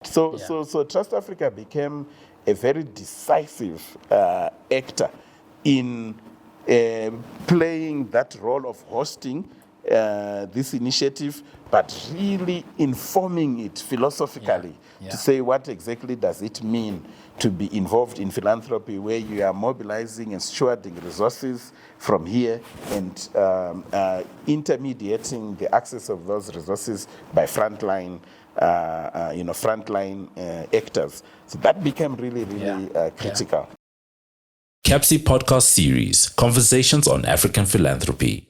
So TrustAfrica became a very decisive actor in playing that role of hosting this initiative, but really informing it philosophically to say what exactly does it mean to be involved in philanthropy, where you are mobilizing and stewarding resources from here and intermediating the access of those resources by frontline actors. So that became really critical. CAPSI podcast series, Conversations on African Philanthropy.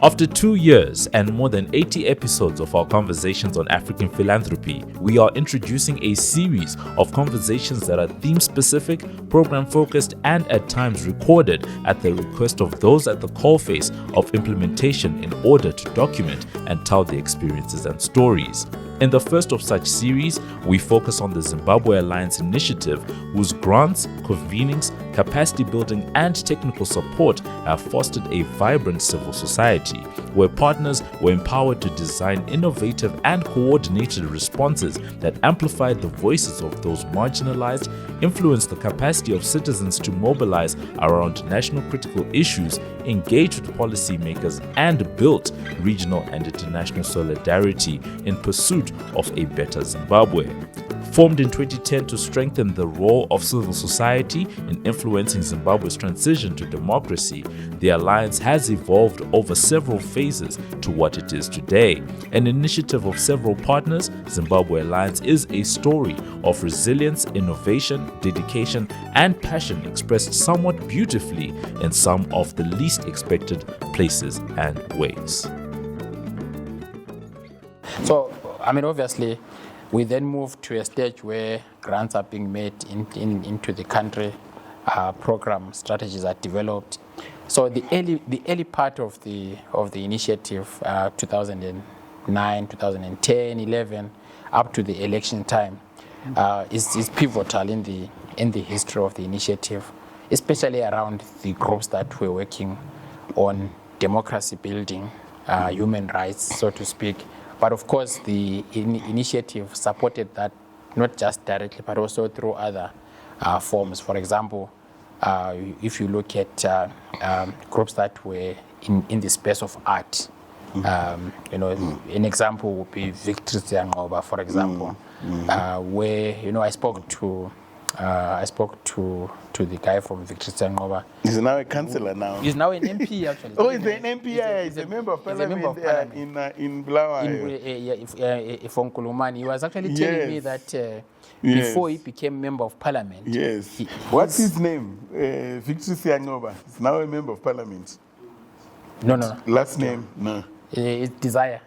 After 2 years and more than 80 episodes of our Conversations on African Philanthropy, we are introducing a series of conversations that are theme-specific, program-focused, and at times recorded at the request of those at the coalface of implementation in order to document and tell their experiences and stories. In the first of such series, we focus on the Zimbabwe Alliance Initiative, whose grants, convenings, capacity building, and technical support have fostered a vibrant civil society, where partners were empowered to design innovative and coordinated responses that amplified the voices of those marginalized, influenced the capacity of citizens to mobilize around national critical issues, engage with policymakers, and built regional and international solidarity in pursuit of a better Zimbabwe. Formed in 2010 to strengthen the role of civil society in influencing Zimbabwe's transition to democracy, the Alliance has evolved over several phases to what it is today. An initiative of several partners, Zimbabwe Alliance is a story of resilience, innovation, dedication, and passion expressed somewhat beautifully in some of the least expected places and ways. So, obviously, we then moved to a stage where grants are being made into the country, program strategies are developed. So the early part of the initiative, 2009, 2010, 11, up to the election time, is pivotal in the history of the initiative, especially around the groups that were working on democracy building, human rights, so to speak. But of course, the initiative supported that not just directly, but also through other forms. For example, if you look at groups that were in the space of art, an example would be Victory Zimbabwe, for example, where I spoke to the guy from Victory Zimbabwe. He's now a councillor now. He's now an MP actually. Oh, he's an MP. He's a member of parliament in Blawa. From Kulumani. He was actually telling me that before he became member of parliament. Yes. What's his name? Victory Zimbabwe. He's now a member of parliament. No. Last name? No. It's Desire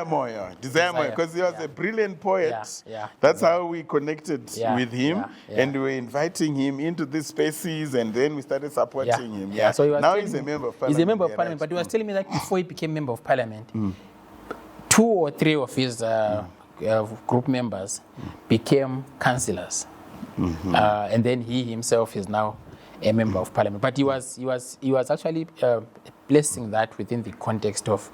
Moyo, because he was a brilliant poet. That's how we connected with him, and we were inviting him into these spaces, and then we started supporting him. So now he's a member of parliament. He's a member of parliament, but he was telling me that before he became member of parliament, 2 or 3 of his group members became councillors, and then he himself is now a member of parliament. But he was actually placing that within the context of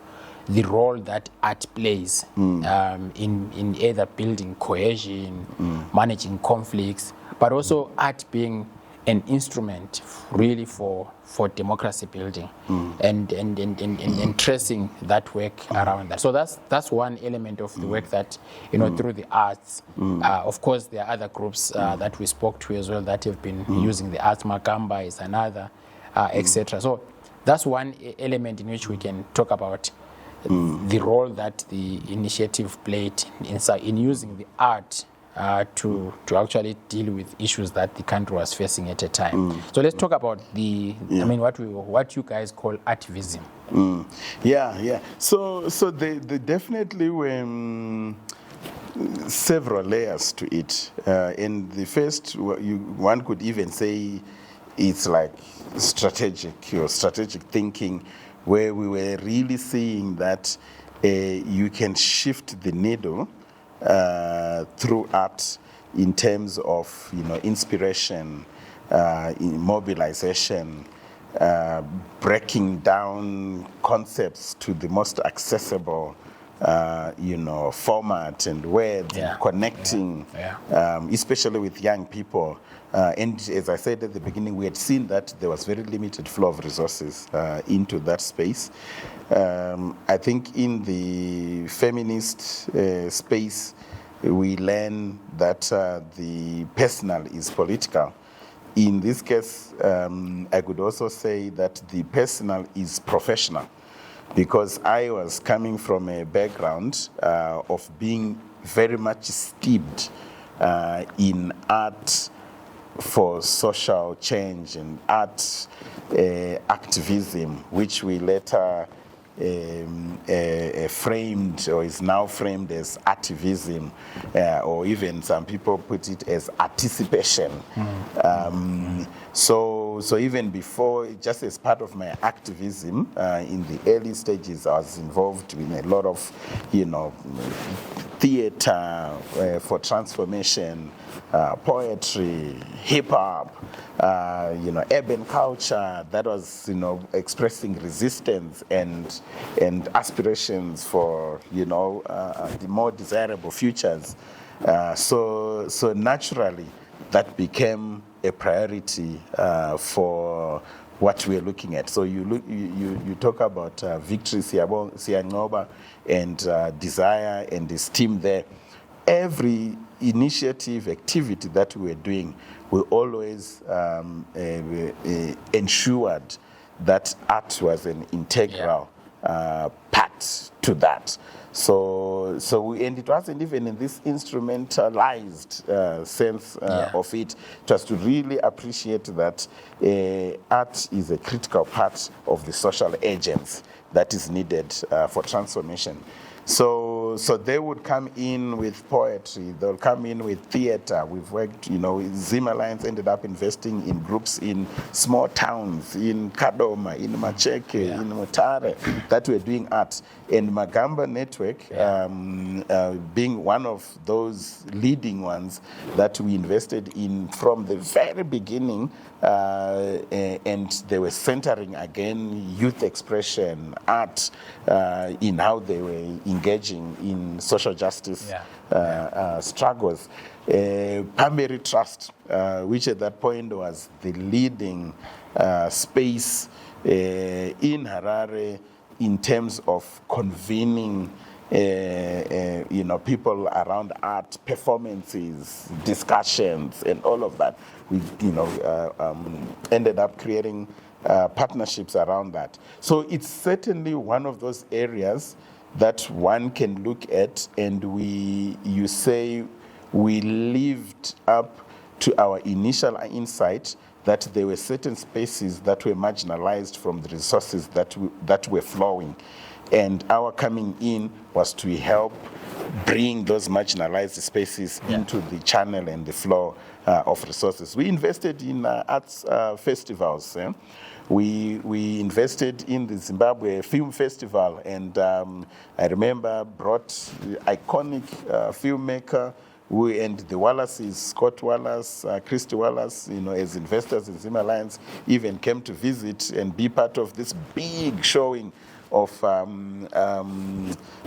the role that art plays in either building cohesion, managing conflicts, but also art being an instrument really for democracy building and tracing that work around that. So that's one element of the work that, through the arts. Of course, there are other groups that we spoke to as well that have been using the arts. Makamba is another, etc. So that's one element in which we can talk about the role that the initiative played in using the art to actually deal with issues that the country was facing at a time. So let's talk about what you guys call artivism. So they definitely were several layers to it. And the first, one could even say it's like strategic thinking, where we were really seeing that you can shift the needle through art in terms of inspiration, in mobilization, breaking down concepts to the most accessible, format and words, and connecting, especially with young people. And as I said at the beginning, we had seen that there was very limited flow of resources into that space. I think in the feminist space, we learn that the personal is political. In this case, I could also say that the personal is professional, because I was coming from a background of being very much steeped in art for social change and art activism, which we later framed, or is now framed as activism, or even some people put it as anticipation. So even before, just as part of my activism in the early stages, I was involved in a lot of, theater for transformation, poetry, hip hop, urban culture that was, expressing resistance and aspirations for, the more desirable futures. So naturally, that became a priority for what we're looking at. So you talk about Victory Siyanqoba and Desire and this team there. Every initiative, activity that we're doing, we always ensured that art was an integral part to that. And it wasn't even in this instrumentalized sense of it. It was to really appreciate that art is a critical part of the social agents that is needed for transformation. So they would come in with poetry, they'll come in with theater. We've worked, ZimAlliance ended up investing in groups in small towns, in Kadoma, in Macheke, in Mutare, that were doing art. And Magamba Network being one of those leading ones that we invested in from the very beginning, and they were centering again youth expression, art, in how they were engaging in social justice struggles. Pamberi Trust, which at that point was the leading space in Harare in terms of convening people around art, performances, discussions, and all of that. We ended up creating partnerships around that. So it's certainly one of those areas that one can look at, and you say we lived up to our initial insight that there were certain spaces that were marginalized from the resources that were flowing. And our coming in was to help bring those marginalized spaces into the channel and the flow of resources. We invested in arts festivals. We invested in the Zimbabwe Film Festival, and I remember brought the iconic filmmaker and the Wallaces, Scott Wallace, Christy Wallace, as investors in ZimAlliance, even came to visit and be part of this big showing of,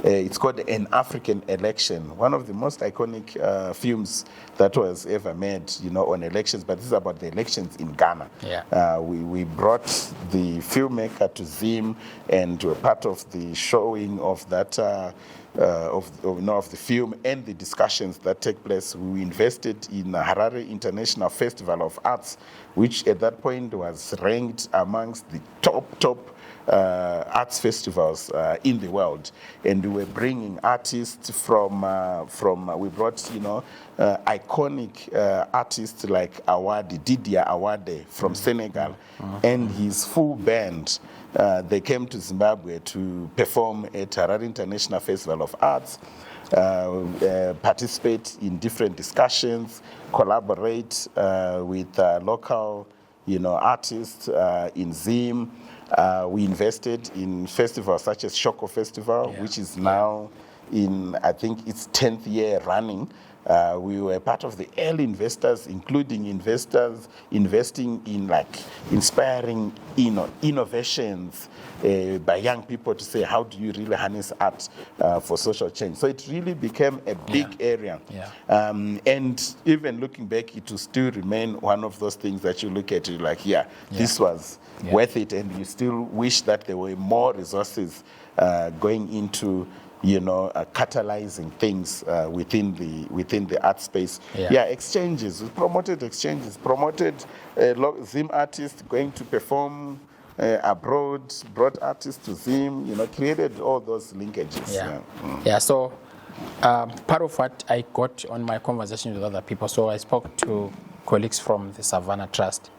it's called An African Election, one of the most iconic films that was ever made, on elections, but this is about the elections in Ghana. We brought the filmmaker to Zim and were part of the showing of that, of the film and the discussions that take place. We invested in Harare International Festival of Arts, which at that point was ranked amongst the top arts festivals in the world, and we were bringing artists from we brought iconic artists like Didier Awade from Senegal, and his full band. They came to Zimbabwe to perform at Harare International Festival of Arts, participate in different discussions, collaborate with local artists in Zim. We invested in festivals such as Shoko Festival, which is now in, I think, its 10th year running, We were part of the early investors, including investors investing in like inspiring innovations by young people to say, how do you really harness art for social change? So it really became a big area. And even looking back, it will still remain one of those things that you look at, you're like, this was worth it, and you still wish that there were more resources going into catalyzing things within the art space. Exchanges. We promoted exchanges, promoted Zim artists going to perform abroad, brought artists to Zim, created all those linkages. So part of what I got on my conversation with other people, so I spoke to colleagues from the Savannah Trust,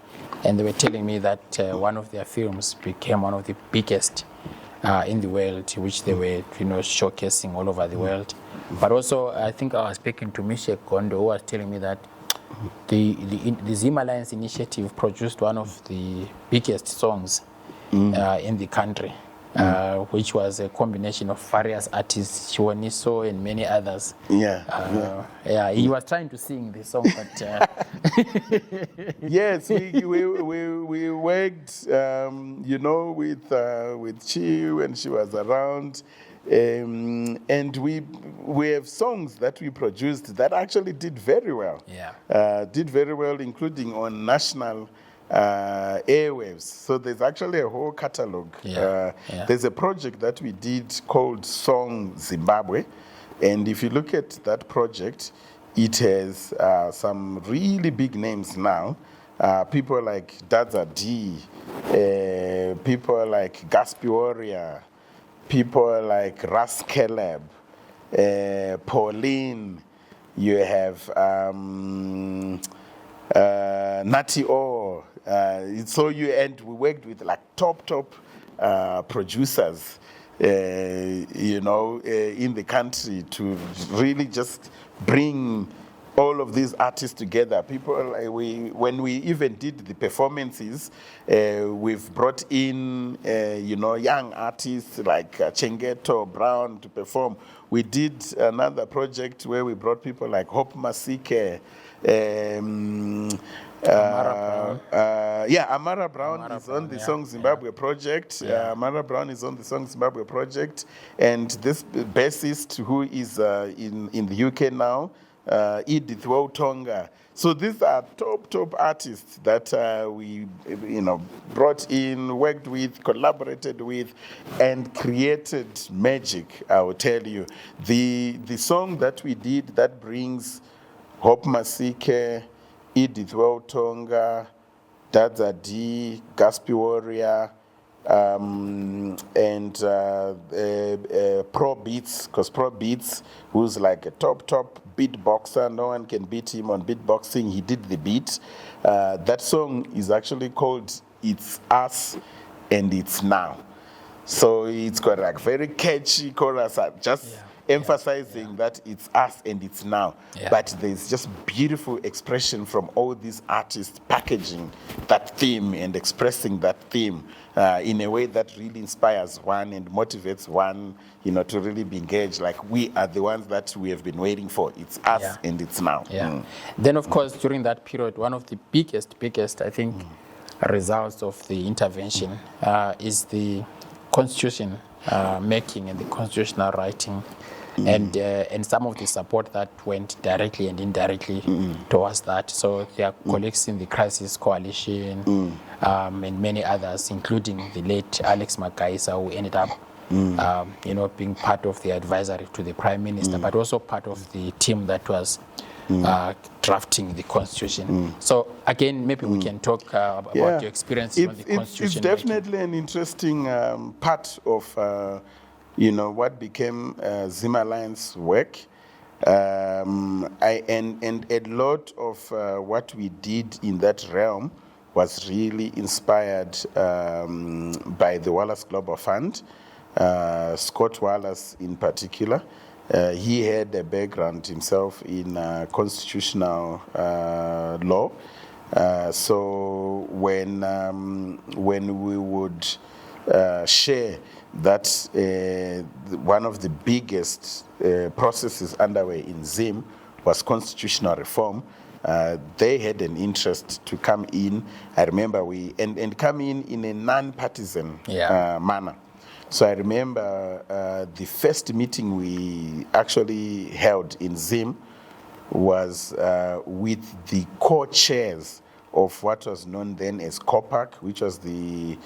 and they were telling me that one of their films became one of the biggest in the world, which they were showcasing all over the world. But also, I think I was speaking to Michelle Gondo, who was telling me that the ZimAlliance Initiative produced one of the biggest songs in the country, which was a combination of various artists, Chiwoniso and many others. He was trying to sing the song, but yes, we worked, with Chi when she was around, and we have songs that we produced that actually did very well. Including on national airwaves. So there's actually a whole catalog. There's a project that we did called Song Zimbabwe, and if you look at that project, it has some really big names now. People like Dadza D, people like Gaspi Warrior, people like Ras Caleb, Pauline, you have Nati O. And we worked with like top producers, in the country to really just bring all of these artists together. People, when we even did the performances, we've brought in, young artists like Chengeto Brown to perform. We did another project where we brought people like Hope Masike, Amara Brown is on the Song Zimbabwe project. Amara Brown is on the Song Zimbabwe project, and this bassist who is in the UK now, Edith Wotonga. So these are top artists that we brought in, worked with, collaborated with, and created magic. I will tell you, the song that we did that brings Hope Masike, Edith Wotonga, Dadza D, Gaspi Warrior, and Pro Beats, because Pro Beats, who's like a top beatboxer, no one can beat him on beatboxing, he did the beat. That song is actually called It's Us and It's Now. So it's got like very catchy chorus, emphasizing that it's us and it's now. But there's just beautiful expression from all these artists packaging that theme and expressing that theme in a way that really inspires one and motivates one, to really be engaged. Like, we are the ones that we have been waiting for. It's us and it's now. Then, of course, during that period, one of the biggest, I think, results of the intervention is the constitution making and the constitutional writing. And some of the support that went directly and indirectly towards that. So there are colleagues in the Crisis Coalition and many others, including the late Alex Magaisa, who ended up being part of the advisory to the Prime Minister, but also part of the team that was drafting the Constitution. So again, maybe we can talk about your experience on the Constitution. It's definitely an interesting part of what became ZimAlliance work. And a lot of what we did in that realm was really inspired by the Wallace Global Fund, Scott Wallace in particular. He had a background himself in constitutional law. So when we would share that one of the biggest processes underway in Zim was constitutional reform. They had an interest to come in. I remember and come in a non-partisan manner. So I remember the first meeting we actually held in Zim was with the co-chairs of what was known then as COPAC, which was the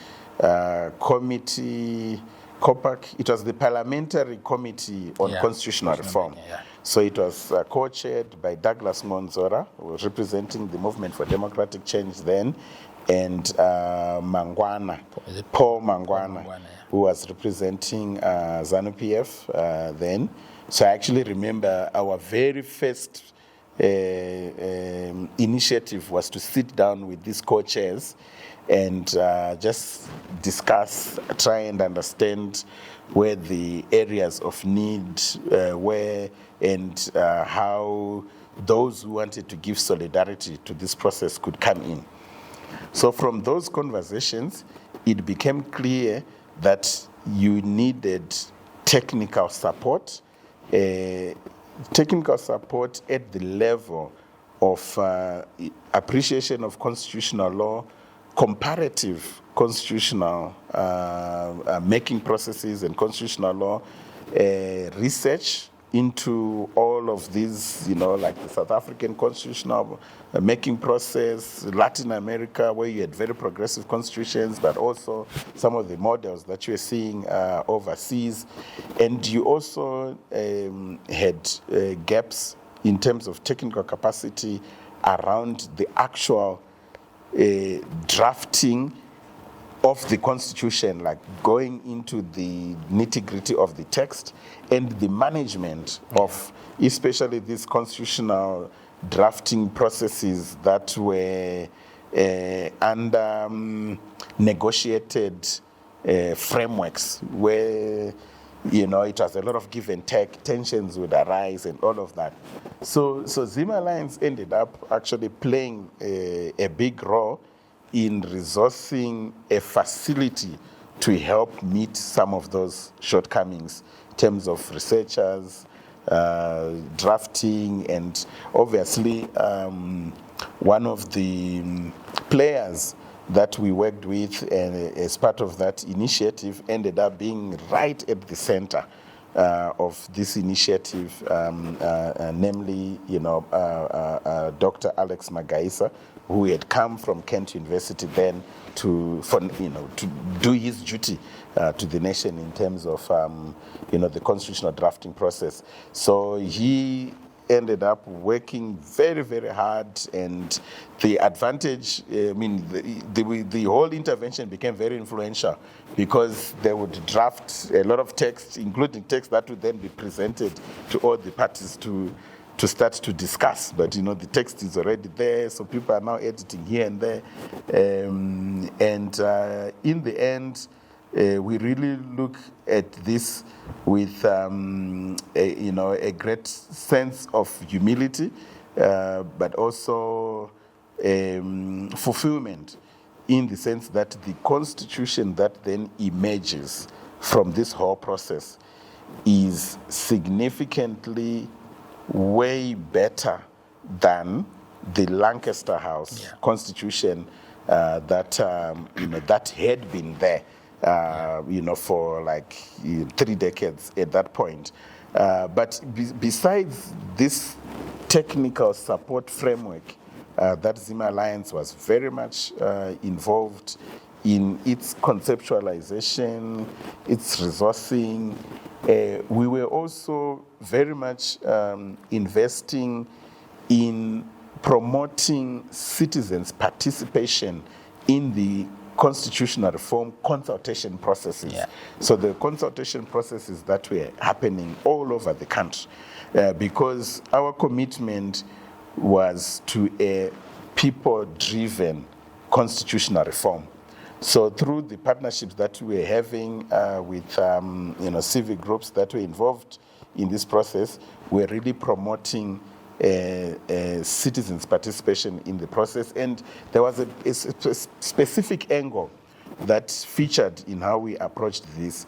committee. COPAC, it was the Parliamentary Committee on Constitutional Reform. So it was co-chaired by Douglas Monzora, who was representing the Movement for Democratic Change then, and Paul Mangwana, who was representing ZANU-PF then. So I actually remember our very first initiative was to sit down with these co-chairs and just discuss, try and understand where the areas of need were, and how those who wanted to give solidarity to this process could come in. So from those conversations, it became clear that you needed technical support at the level of appreciation of constitutional law, comparative constitutional making processes and constitutional law, research into all of these, like the South African constitutional making process, Latin America, where you had very progressive constitutions, but also some of the models that you're seeing overseas. And you also had gaps in terms of technical capacity around the actual drafting of the Constitution, like going into the nitty-gritty of the text and the management of especially these constitutional drafting processes that were under negotiated frameworks where, it was a lot of give and take, tensions would arise and all of that. So ZimAlliance ended up actually playing a big role in resourcing a facility to help meet some of those shortcomings in terms of researchers, drafting, and obviously one of the players that we worked with as part of that initiative ended up being right at the center of this initiative, namely, Dr. Alex Magaisa, who had come from Kent University then to do his duty to the nation in terms of the constitutional drafting process. So he ended up working very, very hard, and the advantage, the whole intervention became very influential because they would draft a lot of text, including text that would then be presented to all the parties to start to discuss. But the text is already there, so people are now editing here and there, and in the end, we really look at this with a great sense of humility, but also fulfillment, in the sense that the constitution that then emerges from this whole process is significantly way better than the Lancaster House constitution that had been there for like 3 decades at that point. But besides this technical support framework, that ZimAlliance was very much involved in its conceptualization, its resourcing. We were also very much investing in promoting citizens' participation in the constitutional reform consultation processes. So the consultation processes that were happening all over the country, because our commitment was to a people-driven constitutional reform. So through the partnerships that we're having with civic groups that were involved in this process, we're really promoting citizens' participation in the process. And there was a specific angle that featured in how we approached this.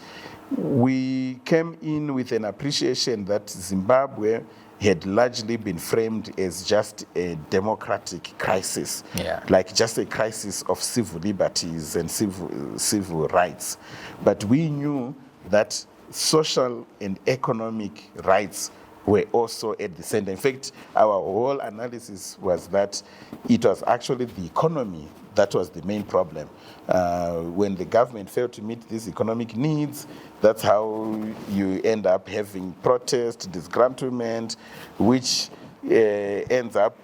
We came in with an appreciation that Zimbabwe had largely been framed as just a democratic crisis, like just a crisis of civil liberties and civil rights. But we knew that social and economic rights were also at the center. In fact, our whole analysis was that it was actually the economy that was the main problem. When the government failed to meet these economic needs, that's how you end up having protest, disgruntlement, which ends up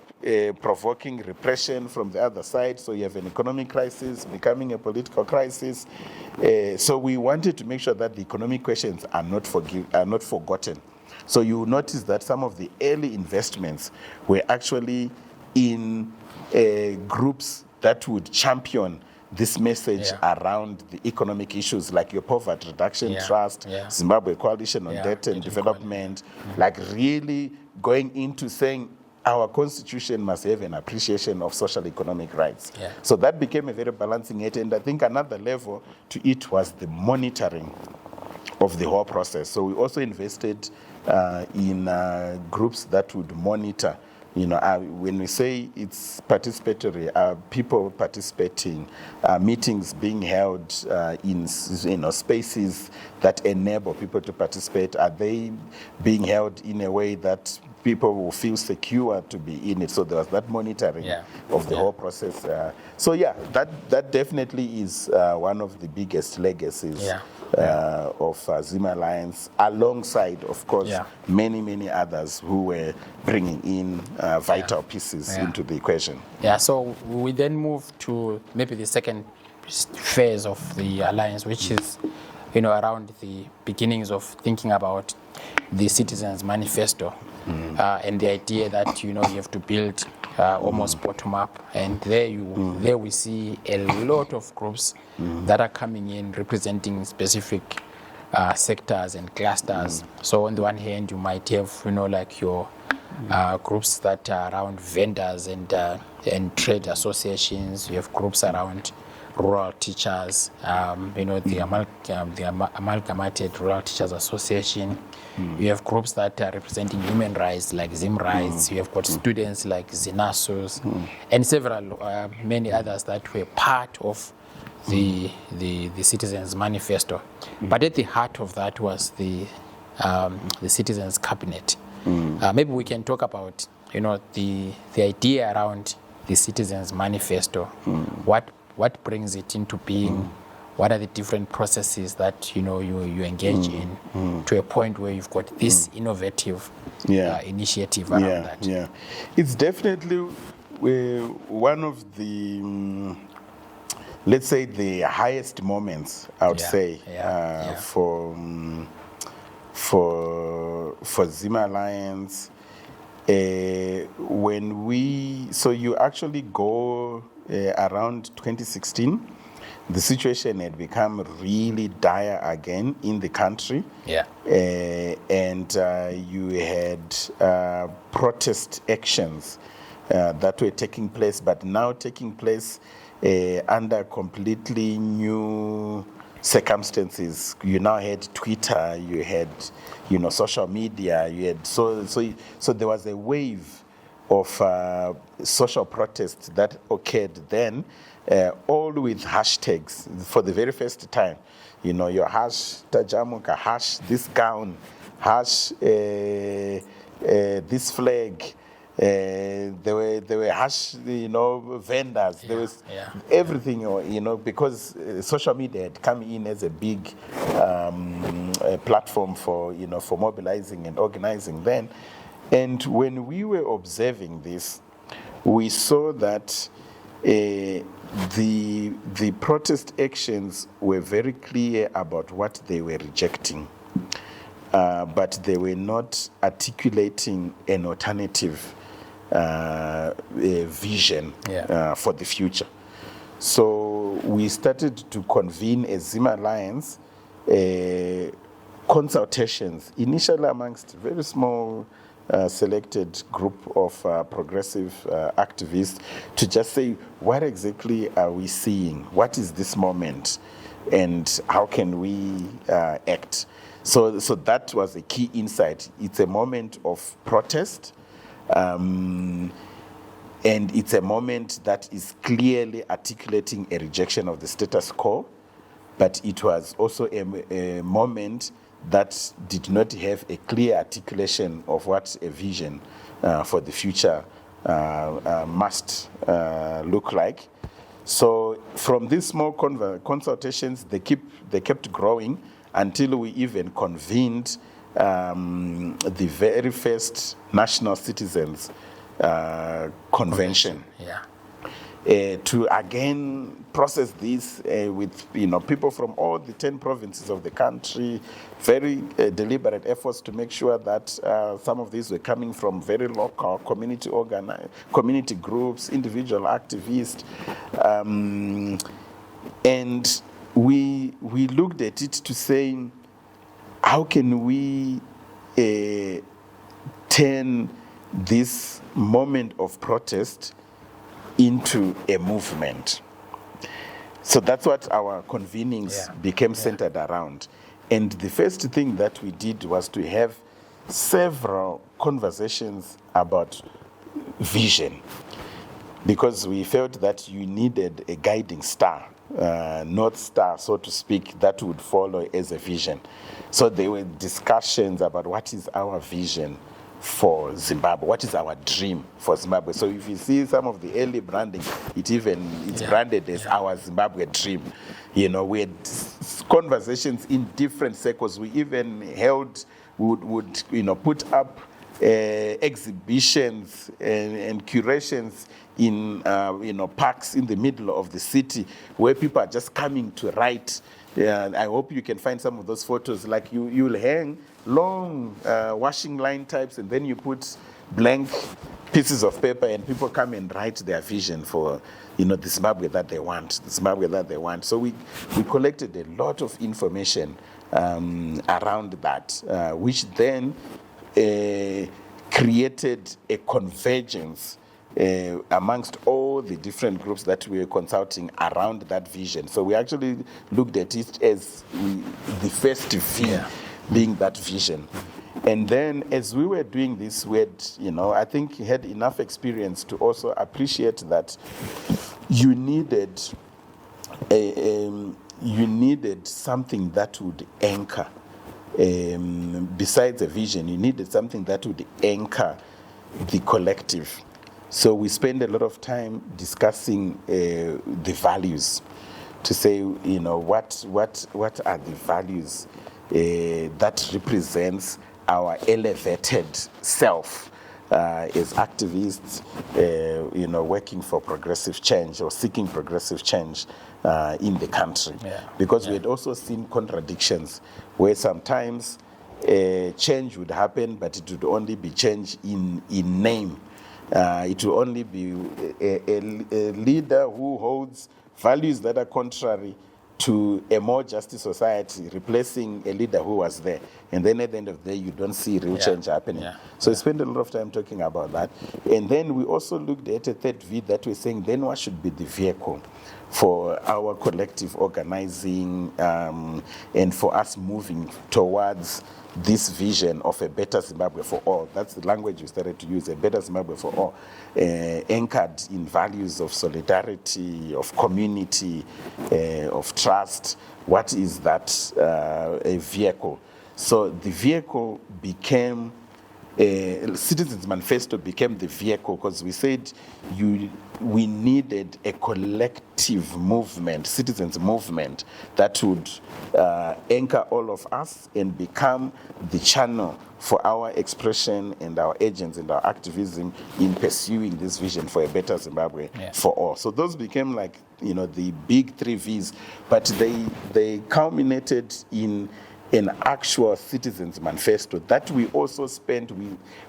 provoking repression from the other side. So you have an economic crisis becoming a political crisis. So we wanted to make sure that the economic questions are not forgotten. So you notice that some of the early investments were actually in groups that would champion this message around the economic issues, like your Poverty Reduction Trust, Zimbabwe Coalition on Debt and Development, like really going into saying our constitution must have an appreciation of social economic rights. So that became a very balancing act, and I think another level to it was the monitoring of the whole process. So we also invested in groups that would monitor. When we say it's participatory, people participating, meetings being held in spaces that enable people to participate. Are they being held in a way that people will feel secure to be in it? So there was that monitoring of the whole process. That definitely is one of the biggest legacies of ZimAlliance, alongside, of course, many others who were bringing in vital pieces into the equation. So we then move to maybe the second phase of the alliance, which is, around the beginnings of thinking about the Citizens Manifesto, and the idea that, you have to build almost bottom up, and there we see a lot of groups that are coming in representing specific sectors and clusters. So on the one hand, you might have like your groups that are around vendors and trade associations. You have groups around rural teachers, the Amalgamated Rural Teachers Association. You have groups that are representing human rights, like ZimRights. You have got students like ZinaSUS, and several, many others that were part of the Citizens Manifesto. But at the heart of that was the Citizens Cabinet. Maybe we can talk about, the idea around the Citizens Manifesto. What brings it into being? What are the different processes that you engage in to a point where you've got this innovative initiative around that? It's definitely one of the let's say the highest moments, I would say, for ZimAlliance. So you actually go around 2016. The situation had become really dire again in the country. And you had protest actions that were taking place, but now taking place under completely new circumstances. You now had Twitter, you had social media, you had so there was a wave of social protests that occurred then, all with hashtags for the very first time. Your hash Tajamuka, hash this gown, hash this flag. There were hash, vendors. There was everything, because social media had come in as a big platform for mobilizing and organizing then. And when we were observing this, we saw that the protest actions were very clear about what they were rejecting, but they were not articulating an alternative vision for the future. So we started to convene as ZimAlliance consultations, initially amongst very small selected group of progressive activists to just say, what exactly are we seeing? What is this moment? And how can we act? So that was a key insight. It's a moment of protest, and it's a moment that is clearly articulating a rejection of the status quo, but it was also a moment that did not have a clear articulation of what a vision for the future must look like. So from these small consultations, they kept growing until we even convened the very first National Citizens Convention. Yeah. To again process this with people from all the 10 provinces of the country, very deliberate efforts to make sure that some of these were coming from very local community groups, individual activists, and we looked at it to say, how can we turn this moment of protest into a movement? So that's what our convenings became centered around. And the first thing that we did was to have several conversations about vision, because we felt that you needed a guiding star, North Star, so to speak, that would follow as a vision. So there were discussions about what is our vision for Zimbabwe, what is our dream for Zimbabwe. So if you see some of the early branding, it's branded as our Zimbabwe dream. We had conversations in different circles. We even would put up exhibitions and curations in parks in the middle of the city where people are just coming to write. I hope you can find some of those photos. Like you'll hang long washing line types, and then you put blank pieces of paper, and people come and write their vision for the Zimbabwe that they want. So we collected a lot of information around that, which then created a convergence amongst all the different groups that we were consulting around that vision. So we actually looked at it as the first V being that vision. And then as we were doing this, we had, I think had enough experience to also appreciate that you needed something that would anchor. Besides a vision, you needed something that would anchor the collective. So we spend a lot of time discussing the values, to say, what are the values that represents our elevated self as activists, working for progressive change or seeking progressive change in the country. Because we had also seen contradictions where sometimes change would happen, but it would only be change in name. It will only be a leader who holds values that are contrary to a more just society, replacing a leader who was there. And then at the end of the day, you don't see real change happening. So we spent a lot of time talking about that. And then we also looked at a third V that we're saying, then what should be the vehicle for our collective organizing and for us moving towards this vision of a better Zimbabwe for all. That's the language we started to use, a better Zimbabwe for all, anchored in values of solidarity, of community, of trust. What is that a vehicle? So the vehicle became, Citizens Manifesto became the vehicle, because we said we needed a collective movement, citizens movement, that would anchor all of us and become the channel for our expression and our agents and our activism in pursuing this vision for a better Zimbabwe for all. So those became like, the big three Vs, but they culminated in an actual Citizens Manifesto that we also spent.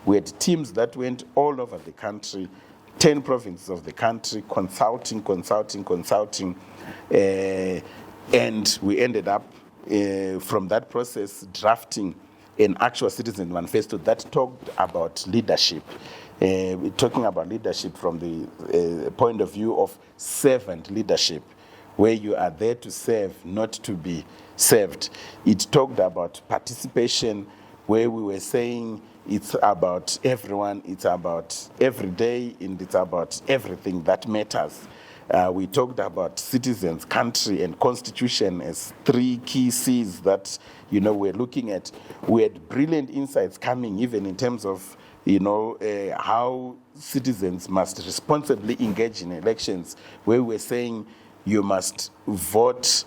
We had teams that went all over the country, 10 provinces of the country, consulting, and we ended up, from that process, drafting an actual citizen manifesto that talked about leadership. Talking about leadership from the point of view of servant leadership, where you are there to serve, not to be served. It talked about participation, where we were saying it's about everyone, it's about every day, and it's about everything that matters. We talked about citizens, country, and constitution as three key C's that, we're looking at. We had brilliant insights coming even in terms of, how citizens must responsibly engage in elections, where we're saying you must vote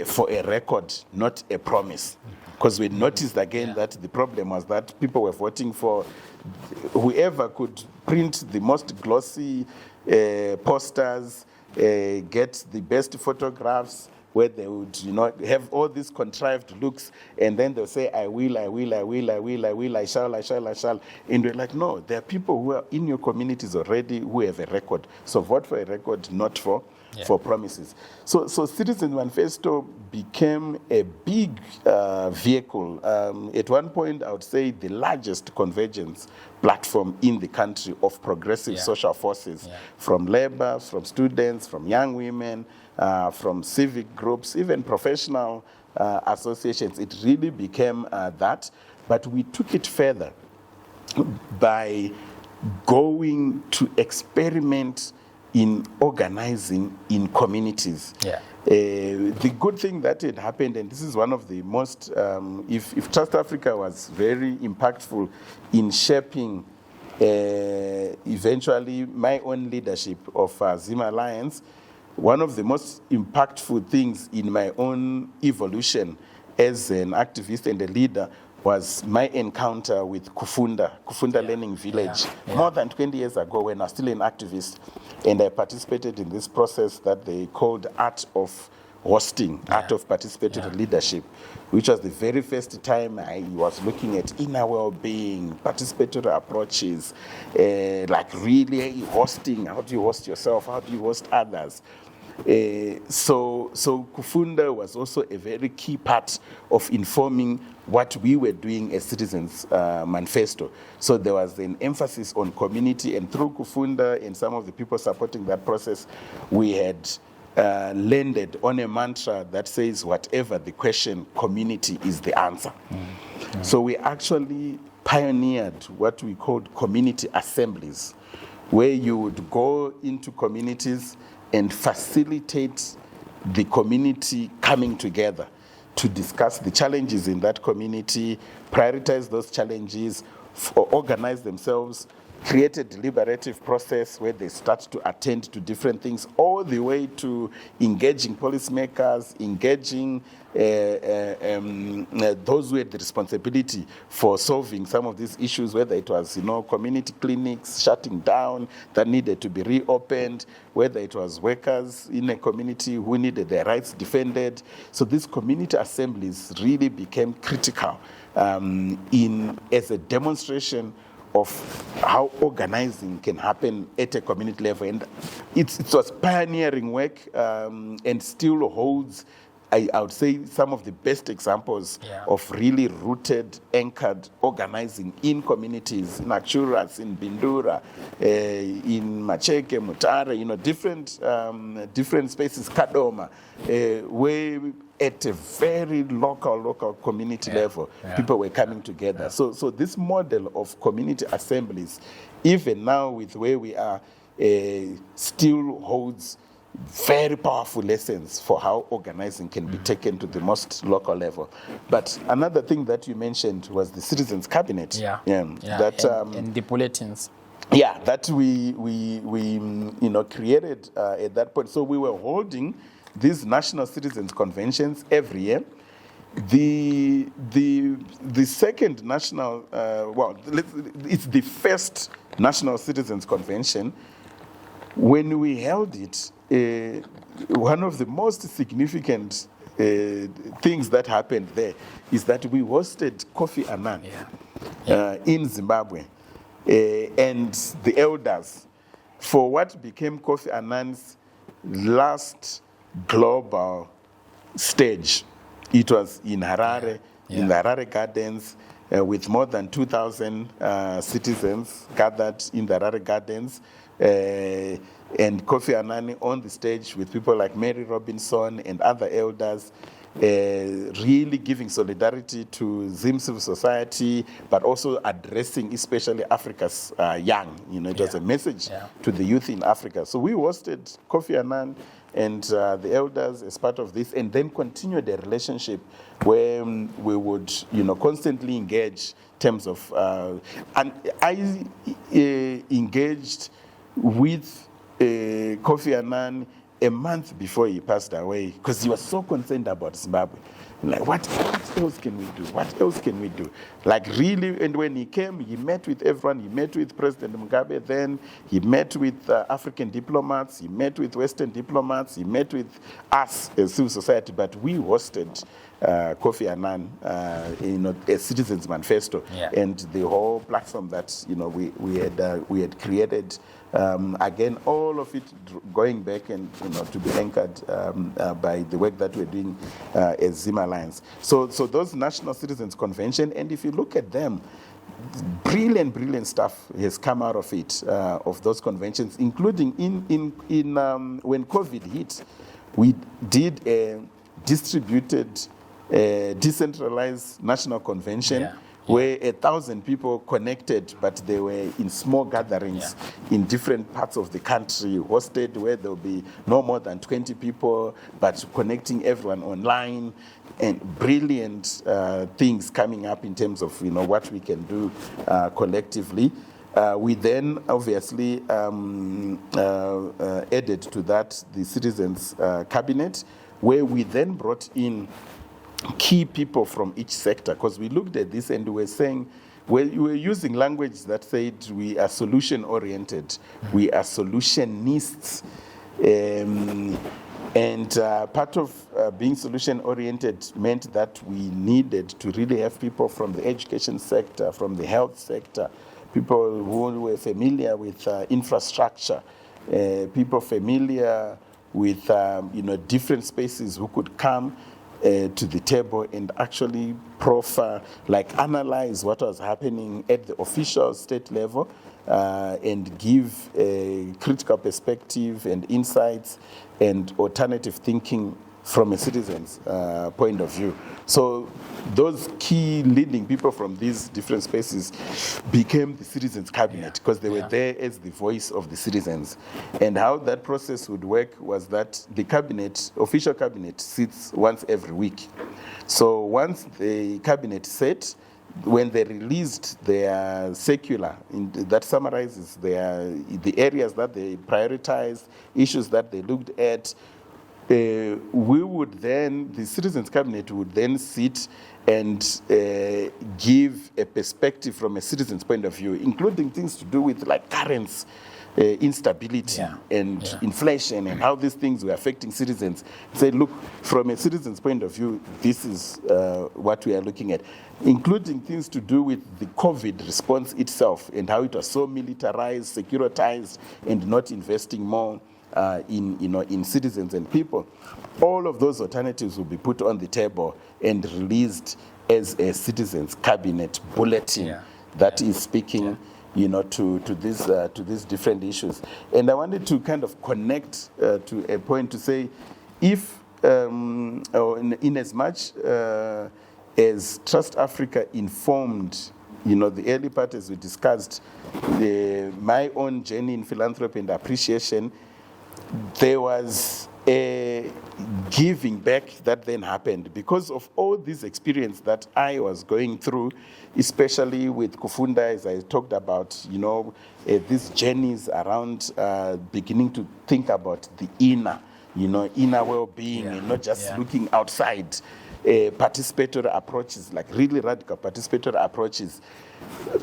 for a record, not a promise. Because we noticed again that the problem was that people were voting for whoever could print the most glossy posters, get the best photographs, where they would, have all these contrived looks, and then they'll say, I will, I shall. And we're like, no, there are people who are in your communities already who have a record. So vote for a record, not for promises. So Citizen Manifesto became a big vehicle. At one point, I would say the largest convergence platform in the country of progressive social forces, from labor, from students, from young women, from civic groups, even professional associations. It really became that. But we took it further by going to experiment in organizing in communities. The good thing that had happened, and this is one of the most, if TrustAfrica was very impactful in shaping eventually my own leadership of ZimAlliance, one of the most impactful things in my own evolution as an activist and a leader was my encounter with Kufunda Learning Village, more than 20 years ago when I was still an activist, and I participated in this process that they called Art of Hosting, Art of Participatory Leadership, which was the very first time I was looking at inner well-being, participatory approaches, like really hosting. How do you host yourself? How do you host others? So Kufunda was also a very key part of informing what we were doing as Citizens Manifesto. So there was an emphasis on community, and through Kufunda and some of the people supporting that process, we had landed on a mantra that says, whatever the question, community is the answer. So we actually pioneered what we called community assemblies, where you would go into communities and facilitate the community coming together to discuss the challenges in that community, prioritize those challenges, organize themselves, create a deliberative process where they start to attend to different things, all the way to engaging policymakers, engaging those who had the responsibility for solving some of these issues, whether it was, community clinics shutting down that needed to be reopened, whether it was workers in a community who needed their rights defended. So these community assemblies really became critical as a demonstration of how organizing can happen at a community level. And it was pioneering work and still holds, I would say, some of the best examples of really rooted, anchored organizing in communities, in Achuras, in Bindura, in Macheke, Mutare, different spaces, Kadoma, where at a very local community level, people were coming together. So this model of community assemblies, even now with where we are, still holds very powerful lessons for how organizing can be taken to the most local level. But another thing that you mentioned was the Citizens Cabinet. And the bulletins. That we created at that point. So we were holding these national citizens conventions every year. The second national, it's the first national citizens convention. When we held it, one of the most significant things that happened there is that we hosted Kofi Annan in Zimbabwe and the elders for what became Kofi Annan's last global stage. It was in Harare in the Harare Gardens, with more than 2,000 citizens gathered in the Harare Gardens, and Kofi Annan on the stage with people like Mary Robinson and other elders, really giving solidarity to Zim civil society, but also addressing especially Africa's young. It was a message to the youth in Africa. So we hosted Kofi Annan and the elders as part of this, and then continued a relationship where we would, constantly engage in terms of, and I engaged with Kofi Annan a month before he passed away, because he was so concerned about Zimbabwe. Like, what else can we do? What else can we do? Like, really, and when he came, he met with everyone. He met with President Mugabe then. He met with African diplomats. He met with Western diplomats. He met with us as civil society. But we hosted Kofi Annan, a Citizens Manifesto, and the whole platform that we had created. Again, all of it going back and to be anchored by the work that we're doing as ZimAlliance. So those National Citizens Convention, and if you look at them, brilliant stuff has come out of it, of those conventions, including in when COVID hit, we did a distributed, decentralized national convention. Where 1,000 people connected, but they were in small gatherings in different parts of the country, hosted where there will be no more than 20 people, but connecting everyone online, and brilliant things coming up in terms of what we can do collectively. We then obviously added to that the Citizens Cabinet, where we then brought in key people from each sector, because we looked at this and we were saying, well, we were using language that said we are solution-oriented, we are solutionists, and part of being solution-oriented meant that we needed to really have people from the education sector, from the health sector, people who were familiar with infrastructure, people familiar with different spaces who could come to the table and actually profile, analyze what was happening at the official state level, and give a critical perspective and insights and alternative thinking from a citizen's point of view. So those key leading people from these different spaces became the Citizens Cabinet, because they were there as the voice of the citizens. And how that process would work was that the cabinet, official cabinet, sits once every week. So once the cabinet sat, when they released their circular that summarizes the areas that they prioritized, issues that they looked at, we would then, the Citizens Cabinet would then sit and give a perspective from a citizen's point of view, including things to do with currency, instability and inflation, and how these things were affecting citizens. Say, look, from a citizen's point of view, this is what we are looking at, including things to do with the COVID response itself and how it was so militarized, securitized, and not investing more in citizens and people. All of those alternatives will be put on the table and released as a Citizens Cabinet bulletin that is speaking to these different issues. And I wanted to kind of connect to a point to say, if in as much as TrustAfrica informed the early part, as we discussed, my own journey in philanthropy and appreciation, there was a giving back that then happened because of all this experience that I was going through, especially with Kufunda, as I talked about, these journeys around beginning to think about the inner well-being, and not just looking outside. Participatory approaches, really radical participatory approaches.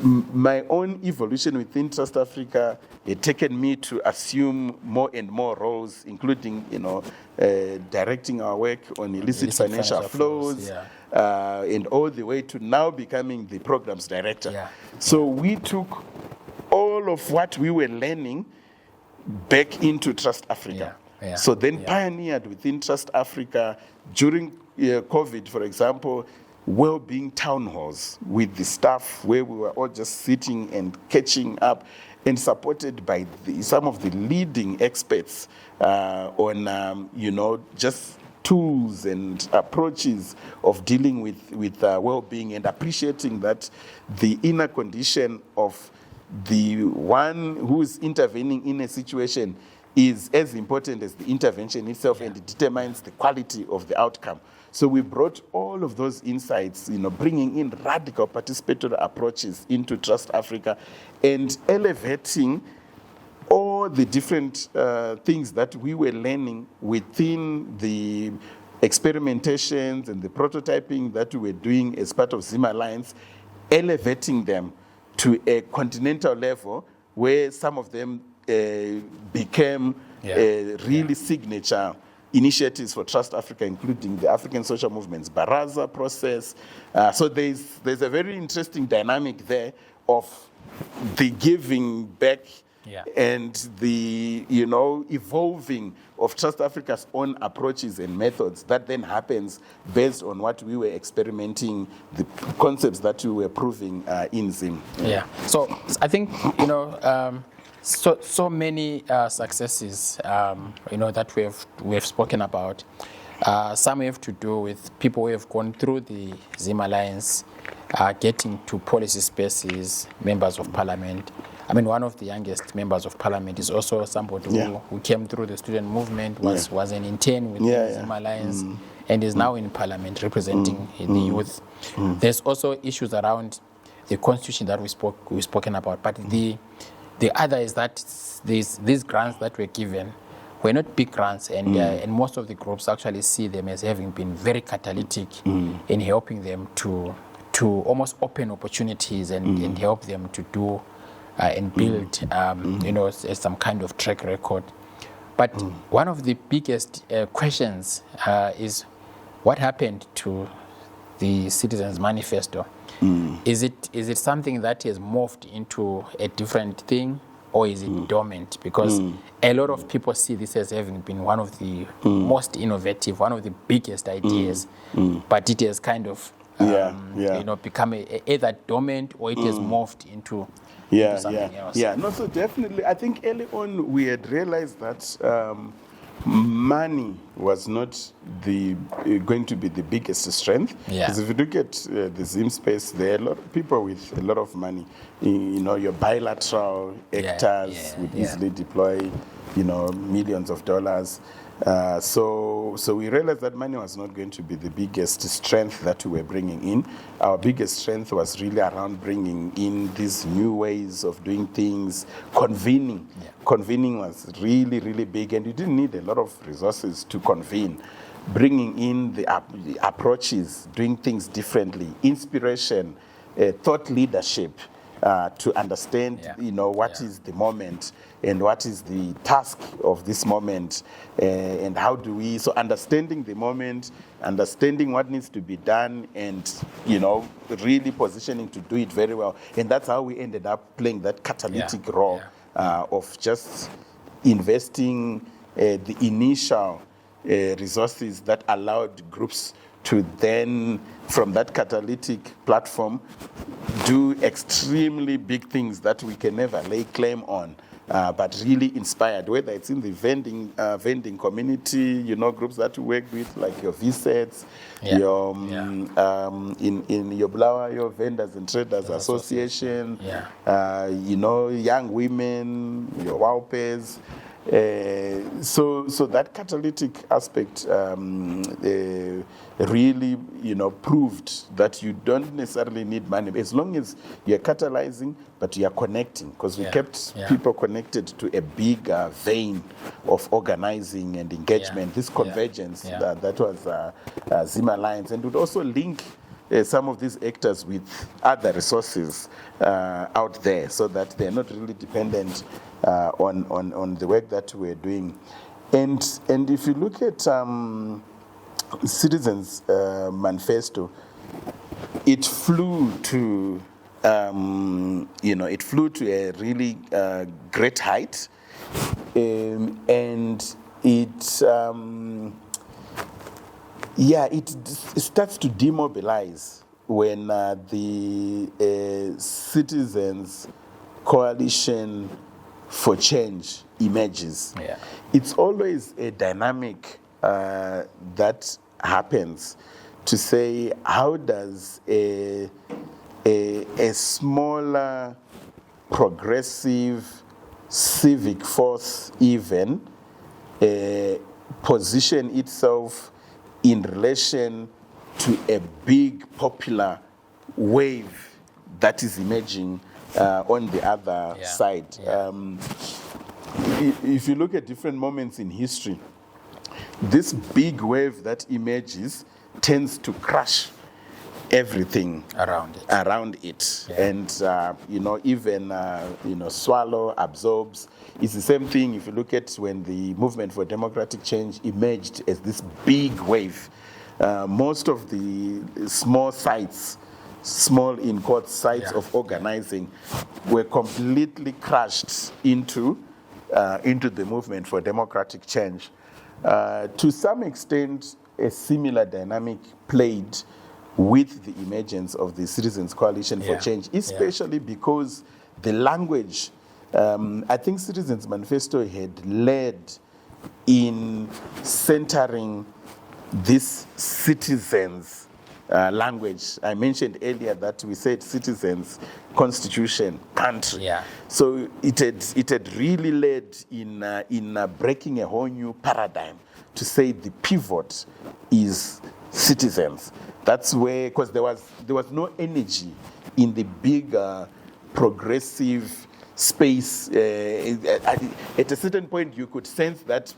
My own evolution within TrustAfrica had taken me to assume more and more roles, including, directing our work on illicit financial flows, and all the way to now becoming the programs director. So we took all of what we were learning back into TrustAfrica. So then pioneered within TrustAfrica during COVID, for example, well-being town halls with the staff where we were all just sitting and catching up, and supported by some of the leading experts on, just tools and approaches of dealing with well-being, and appreciating that the inner condition of the one who is intervening in a situation is as important as the intervention itself, and it determines the quality of the outcome. So we brought all of those insights, bringing in radical participatory approaches into TrustAfrica and elevating all the different things that we were learning within the experimentations and the prototyping that we were doing as part of ZimAlliance, elevating them to a continental level where some of them became really signature initiatives for TrustAfrica, including the African Social Movement's Baraza process. So there's a very interesting dynamic there of the giving back and the evolving of TrustAfrica's own approaches and methods that then happens based on what we were experimenting, the concepts that we were proving in Zim. Yeah. So I think so many successes that we have spoken about. Some have to do with people who have gone through the ZimAlliance, getting to policy spaces, members of parliament. I mean, one of the youngest members of parliament is also somebody who came through the student movement, was an intern with the ZimAlliance, and is now in parliament representing the youth. There's also issues around the constitution that we've spoken about, but the other is that these grants that were given were not big grants, and most of the groups actually see them as having been very catalytic in helping them to almost open opportunities and help them to do and build, some kind of track record. But one of the biggest questions is what happened to the Citizens Manifesto? Is it something that has morphed into a different thing, or is it dormant? Because a lot of people see this as having been one of the most innovative, one of the biggest ideas, but it has kind of become either dormant or it has morphed into something else. No, so definitely, I think early on we had realized that money was not going to be the biggest strength. Because if you look at the Zim space, there are a lot of people with a lot of money. Your bilateral actors would easily deploy, millions of dollars. So we realized that money was not going to be the biggest strength that we were bringing in. Our biggest strength was really around bringing in these new ways of doing things. Convening. Convening was really, really big, and you didn't need a lot of resources to convene. Bringing in the approaches, doing things differently, inspiration, thought leadership, to understand, what is the moment and what is the task of this moment, and how do we, so understanding the moment, understanding what needs to be done, and, really positioning to do it very well. And that's how we ended up playing that catalytic role of just investing the initial resources that allowed groups to then, from that catalytic platform, do extremely big things that we can never lay claim on, but really inspired, whether it's in the vending community, groups that we work with, like your VSETs, your in your Blawa, Vendors and Traders Association, young women, your WOWPEs. So that catalytic aspect really, proved that you don't necessarily need money as long as you're catalyzing, but you're connecting, because we kept people connected to a bigger vein of organizing and engagement. This convergence that was ZimAlliance, and would also link some of these actors with other resources out there, so that they're not really dependent on the work that we're doing. And if you look at Citizens Manifesto, it flew to a really great height, and it Yeah, it starts to demobilize when the Citizens Coalition for Change emerges. Yeah. It's always a dynamic that happens to say, how does a smaller, progressive, civic force even position itself in relation to a big popular wave that is emerging on the other side. Yeah. If you look at different moments in history, this big wave that emerges tends to crush everything around it. Yeah. And even swallow, absorbs. It's the same thing if you look at when the movement for democratic change emerged as this big wave. Most of the small sites, small in quotes sites of organizing, were completely crushed into the movement for democratic change. To some extent, a similar dynamic played with the emergence of the Citizens Coalition for Change, especially because the language, I think Citizens Manifesto had led in centering this citizens language. I mentioned earlier that we said citizens, constitution, country. Yeah. So it had really led in breaking a whole new paradigm to say the pivot is citizens. That's where, because there was no energy in the big progressive space. At a certain point, you could sense that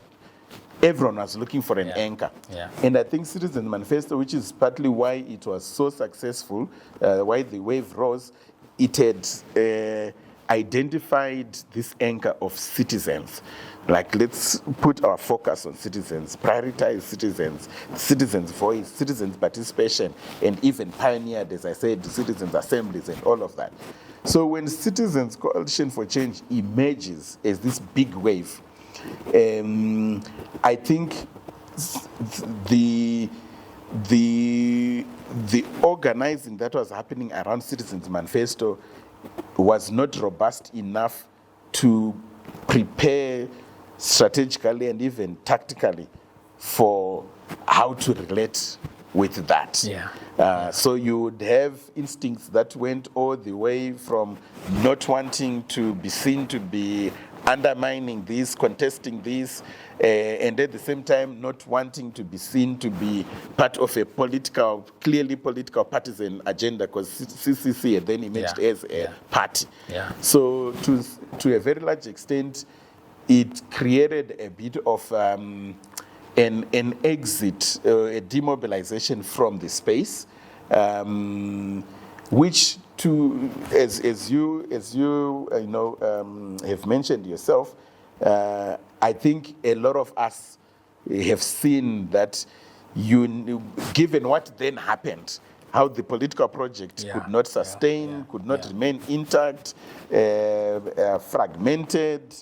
everyone was looking for an anchor. Yeah. And I think Citizens Manifesto, which is partly why it was so successful, why the wave rose, it had identified this anchor of citizens. Like, let's put our focus on citizens, prioritize citizens' voice, citizens' participation, and even pioneered, as I said, citizens' assemblies and all of that. So when Citizens Coalition for Change emerges as this big wave, I think the organizing that was happening around Citizens Manifesto was not robust enough to prepare strategically and even tactically for how to relate with that. So you would have instincts that went all the way from not wanting to be seen to be undermining this, contesting this, and at the same time not wanting to be seen to be part of a clearly political partisan agenda, because CCC had then emerged as a party. So to a very large extent, it created a bit of an exit, a demobilization from the space, which, as you have mentioned yourself, I think a lot of us have seen that given what then happened, how the political project could not sustain, could not remain intact, fragmented.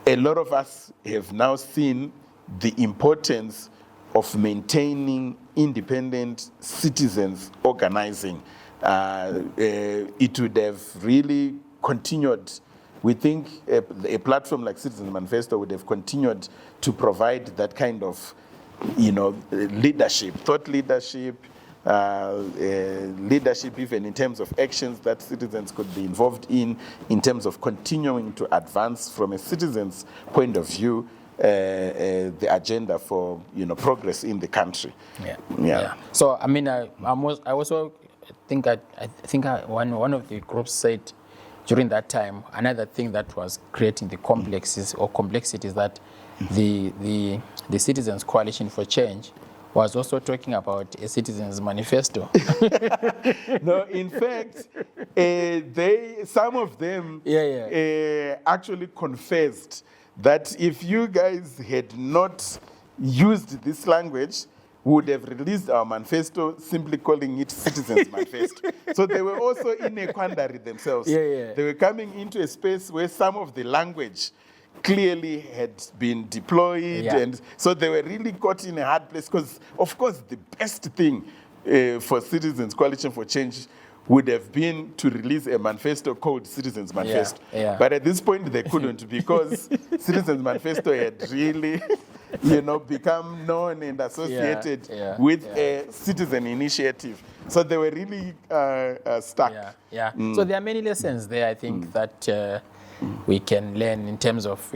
A lot of us have now seen the importance of maintaining independent citizens organizing. It would have really continued. We think a platform like Citizens Manifesto would have continued to provide that kind of, leadership, thought leadership, leadership even in terms of actions that citizens could be involved in terms of continuing to advance from a citizen's point of view the agenda for progress in the country. So I mean, I also think one of the groups said during that time, another thing that was creating the complexity is that the Citizens Coalition for Change was also talking about a Citizens Manifesto. No, in fact, some of them actually confessed that if you guys had not used this language, we would have released our manifesto simply calling it Citizens Manifesto. So they were also in a quandary themselves. They were coming into a space where some of the language clearly had been deployed, Yeah. and so they were really caught in a hard place. Because, of course, the best thing for Citizens Coalition for Change would have been to release a manifesto called Citizens Manifesto. yeah. But at this point, they couldn't because Citizens Manifesto had really, become known and associated with a citizen initiative. So they were really stuck. Yeah. So there are many lessons there, I think, that we can learn in terms of,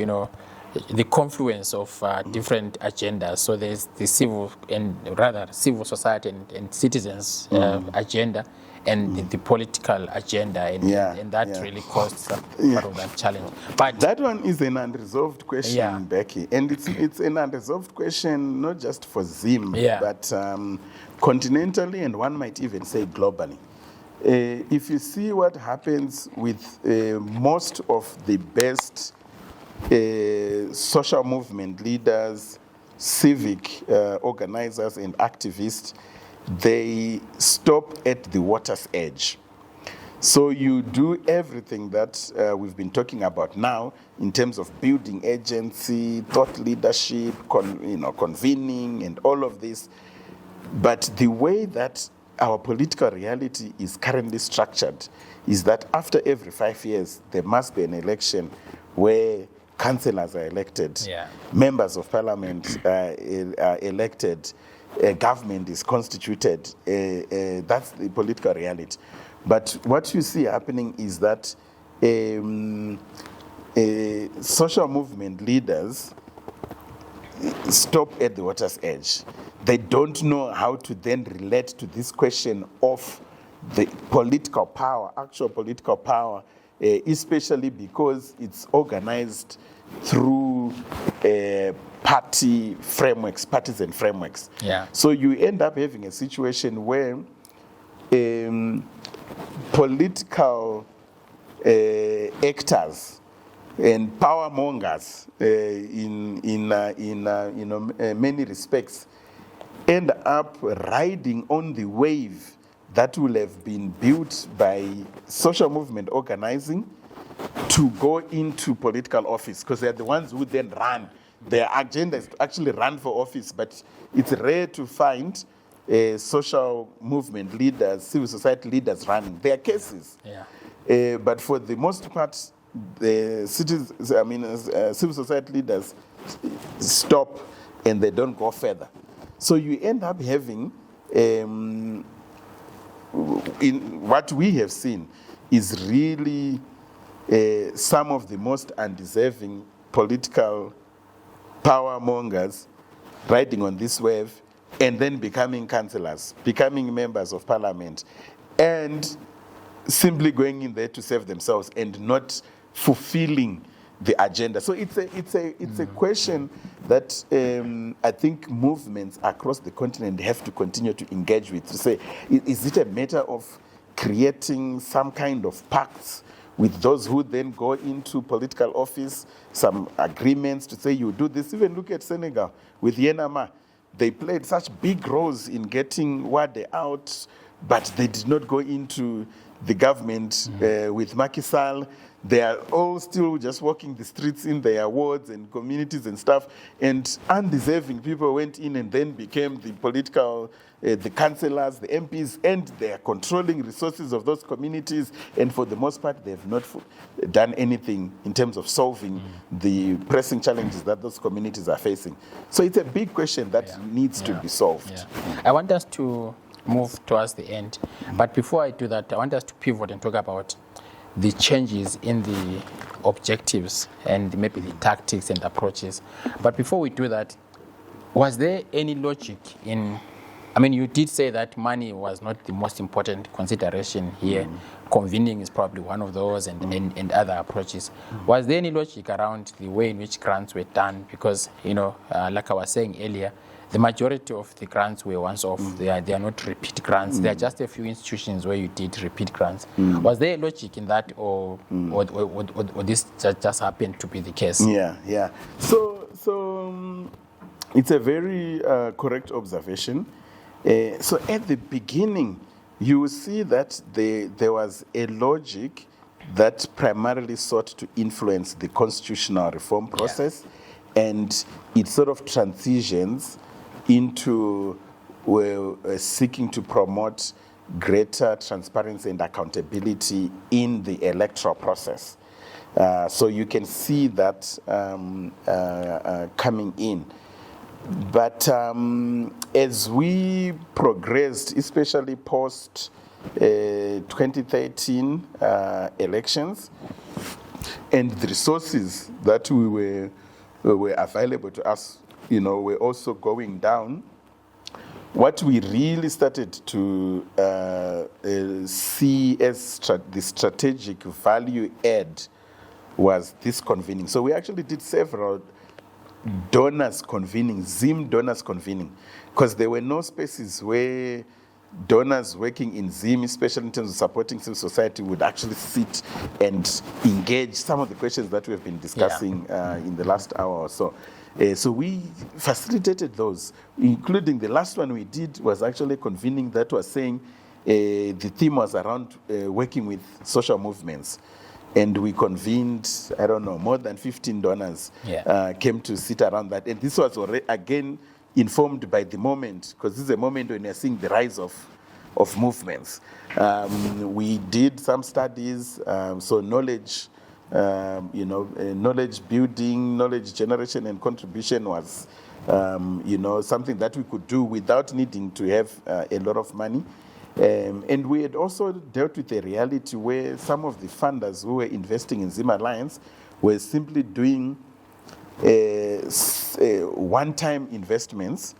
the confluence of different agendas. So there's the civil society and citizens agenda, and the political agenda, and that really caused some part of that challenge. But that one is an unresolved question, Yeah. Becky, and it's an unresolved question not just for Zim, Yeah. but continentally, and one might even say globally. If you see what happens with most of the best social movement leaders, civic organizers, and activists, they stop at the water's edge. So you do everything that we've been talking about now in terms of building agency, thought leadership, convening, and all of this. But the way that our political reality is currently structured is that after every 5 years, there must be an election where councillors are elected, members of parliament are elected, a government is constituted. That's the political reality. But what you see happening is that social movement leaders stop at the water's edge. They don't know how to then relate to this question of the political power, actual political power, especially because it's organized through partisan frameworks. Yeah. So you end up having a situation where political actors and power mongers in many respects end up riding on the wave that will have been built by social movement organizing to go into political office, because they're the ones who then run. Their agenda is to actually run for office, but it's rare to find social movement leaders, civil society leaders running. There are cases, but for the most part, the civil society leaders stop and they don't go further. So you end up having, in what we have seen, is really some of the most undeserving political power mongers riding on this wave and then becoming councillors, becoming members of parliament, and simply going in there to serve themselves and not fulfilling the agenda. So it's a question that I think movements across the continent have to continue to engage with, to say, is it a matter of creating some kind of pacts with those who then go into political office, some agreements to say you do this. Even look at Senegal with Yenama. They played such big roles in getting Wade out, but they did not go into the government with Macky Sall. They are all still just walking the streets in their wards and communities and stuff, and undeserving people went in and then became the political, the councillors, the MPs, and they are controlling resources of those communities, and for the most part, they have not done anything in terms of solving the pressing challenges that those communities are facing. So it's a big question that needs to be solved. Yeah. I want us to move towards the end, but before I do that, I want us to pivot and talk about the changes in the objectives and maybe the tactics and approaches. But before we do that, was there any logic in, you did say that money was not the most important consideration here. Convening is probably one of those, and other approaches. Was there any logic around the way in which grants were done? Because, like I was saying earlier, the majority of the grants were once-off. They are not repeat grants. There are just a few institutions where you did repeat grants. Was there a logic in that, or this just happened to be the case? Yeah. So it's a very correct observation. So at the beginning, you will see that there was a logic that primarily sought to influence the constitutional reform process, and it sort of transitions into seeking to promote greater transparency and accountability in the electoral process. So you can see that coming in. But as we progressed, especially post 2013 elections, and the resources that were available to us, were also going down, what we really started to see as the strategic value add was this convening. So we actually did several donors convening, Zim donors convening, because there were no spaces where donors working in Zim, especially in terms of supporting civil society, would actually sit and engage some of the questions that we have been discussing in the last hour or so. So we facilitated those, including the last one we did was actually convening that was saying the theme was around working with social movements. And we convened, I don't know, more than 15 donors came to sit around that. And this was already, again, informed by the moment, because this is a moment when you're seeing the rise of movements. We did some studies, so knowledge, knowledge building, knowledge generation and contribution was, something that we could do without needing to have a lot of money. And we had also dealt with a reality where some of the funders who were investing in ZimAlliance were simply doing one-time investments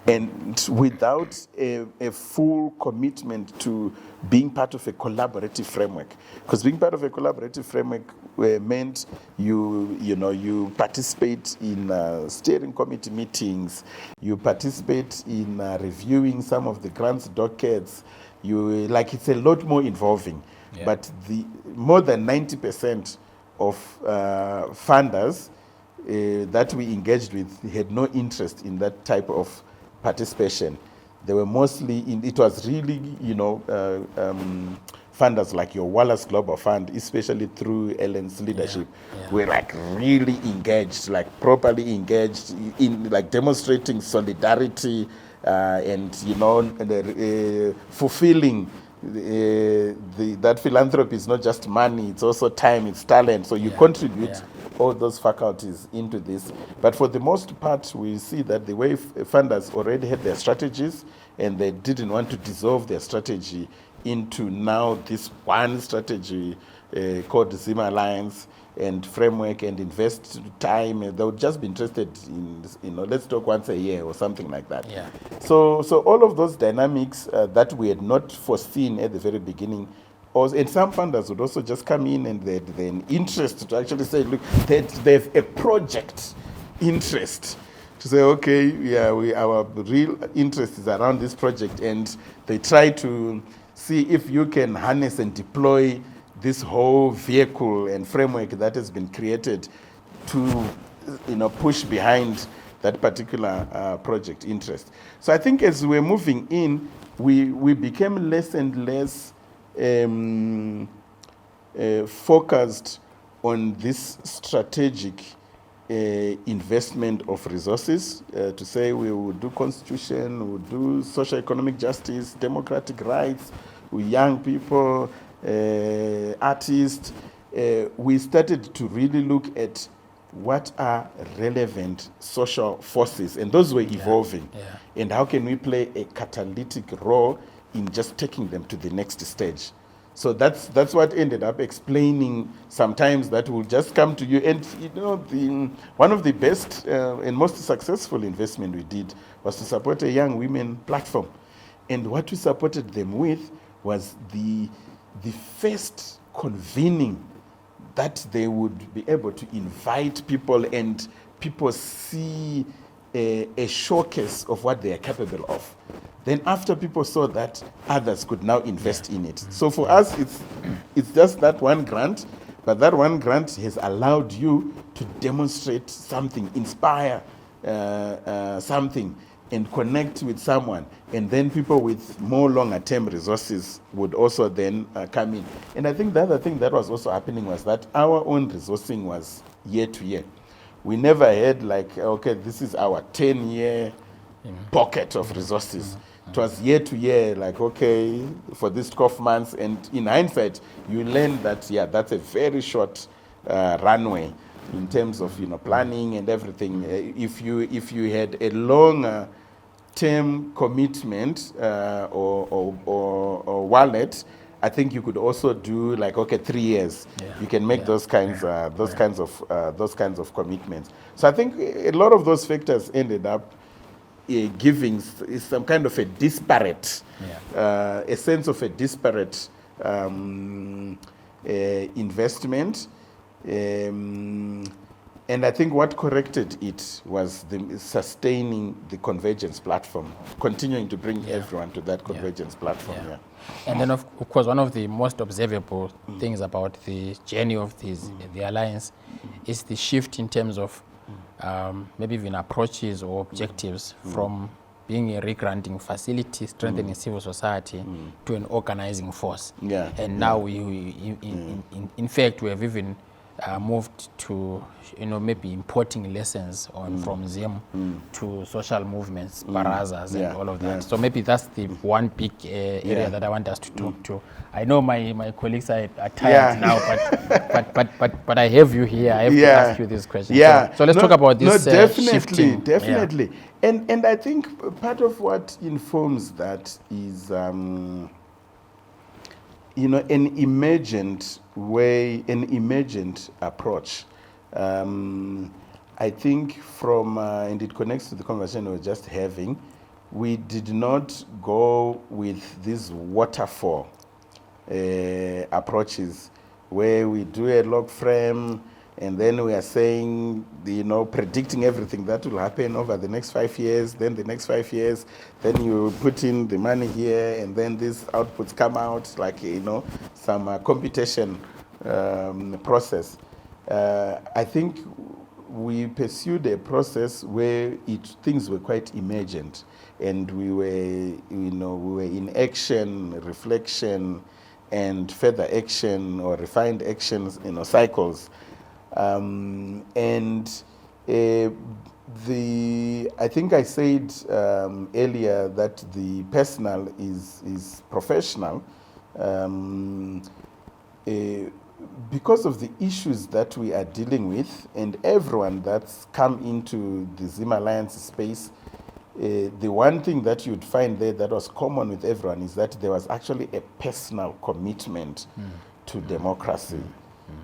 and without a full commitment to being part of a collaborative framework. Because being part of a collaborative framework meant you participate in steering committee meetings, you participate in reviewing some of the grants dockets. It's a lot more involving. Yeah. But the more than 90% of funders that we engaged with had no interest in that type of participation. They were mostly it was really, funders like your Wallace Global Fund, especially through Ellen's leadership, were really engaged, properly engaged in demonstrating solidarity and fulfilling that philanthropy is not just money, it's also time, it's talent. So you contribute all those faculties into this. But for the most part, we see that the way funders already had their strategies and they didn't want to dissolve their strategy into now this one strategy called ZimAlliance and framework and invest time. They would just be interested in, let's talk once a year or something like that. Yeah. So all of those dynamics that we had not foreseen at the very beginning, and some funders would also just come in and they had an interest to actually say, look, they have a project interest to say, okay, our real interest is around this project, and they try to see if you can harness and deploy this whole vehicle and framework that has been created to, push behind that particular project interest. So I think as we're moving in, we became less and less focused on this strategic investment of resources to say we will do constitution, we will do social economic justice, democratic rights, with young people, artists. We started to really look at what are relevant social forces, and those were evolving. And how can we play a catalytic role in just taking them to the next stage? So that's what ended up explaining sometimes that will just come to you. And one of the best and most successful investment we did was to support a young women platform. And what we supported them with was the first convening that they would be able to invite people and people see a showcase of what they are capable of. Then after people saw that, others could now invest in it. So for us, it's just that one grant, but that one grant has allowed you to demonstrate something, inspire something, and connect with someone, and then people with more longer-term resources would also then come in. And I think the other thing that was also happening was that our own resourcing was year to year. We never had like, okay, this is our 10-year pocket of resources. It was year to year, like, okay, for these 12 months. And in hindsight, you learn that, yeah, that's a very short runway in terms of, planning and everything. If you had a longer term commitment or wallet, I think you could also do like, okay, 3 years. Yeah. You can make those kinds of commitments. So I think a lot of those factors ended up giving some kind of a disparate, a sense of a disparate investment. And I think what corrected it was the sustaining the convergence platform, continuing to bring everyone to that convergence platform. Yeah. And then, of course, one of the most observable things about the journey of the alliance is the shift in terms of maybe even approaches or objectives from being a re-granting facility, strengthening civil society, to an organizing force. Yeah. And now we in fact, we have even moved to, maybe importing lessons from Zim to social movements, barazas, and all of that. Yeah. So maybe that's the one big area that I want us to talk to. I know my colleagues are tired now, but I have you here. I have to ask you this question. Yeah. So let's talk about this shifting. Definitely. And I think part of what informs that is, an emergent way, an emergent approach. I think from, and it connects to the conversation we were just having, we did not go with these waterfall approaches where we do a log frame and then we are saying, predicting everything that will happen over the next 5 years, then the next 5 years, then you put in the money here and then these outputs come out like, some computation process. I think we pursued a process where things were quite emergent, and we were in action, reflection, and further action or refined actions, cycles. I think I said earlier that the personal is professional. Because of the issues that we are dealing with, and everyone that's come into the ZimAlliance space, the one thing that you'd find there that was common with everyone is that there was actually a personal commitment to democracy,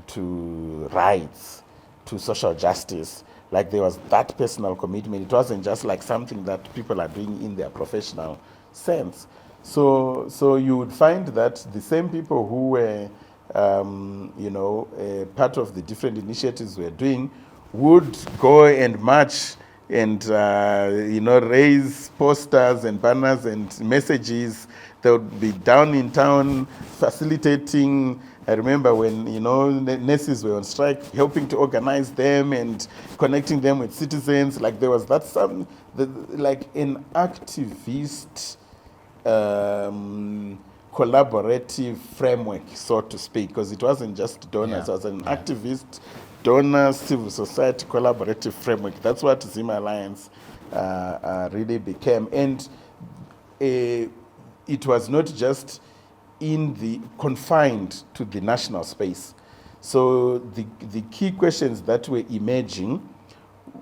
to rights, to social justice. Like there was that personal commitment. It wasn't just like something that people are doing in their professional sense. So you would find that the same people who were part of the different initiatives we're doing would go and march and, raise posters and banners and messages. They would be down in town facilitating. I remember when, nurses were on strike, helping to organize them and connecting them with citizens. Like there was that like an activist collaborative framework, so to speak, because it wasn't just donors, it was an activist, donor, civil society collaborative framework. That's what ZimAlliance really became. And it was not just confined to the national space. So the key questions that were emerging,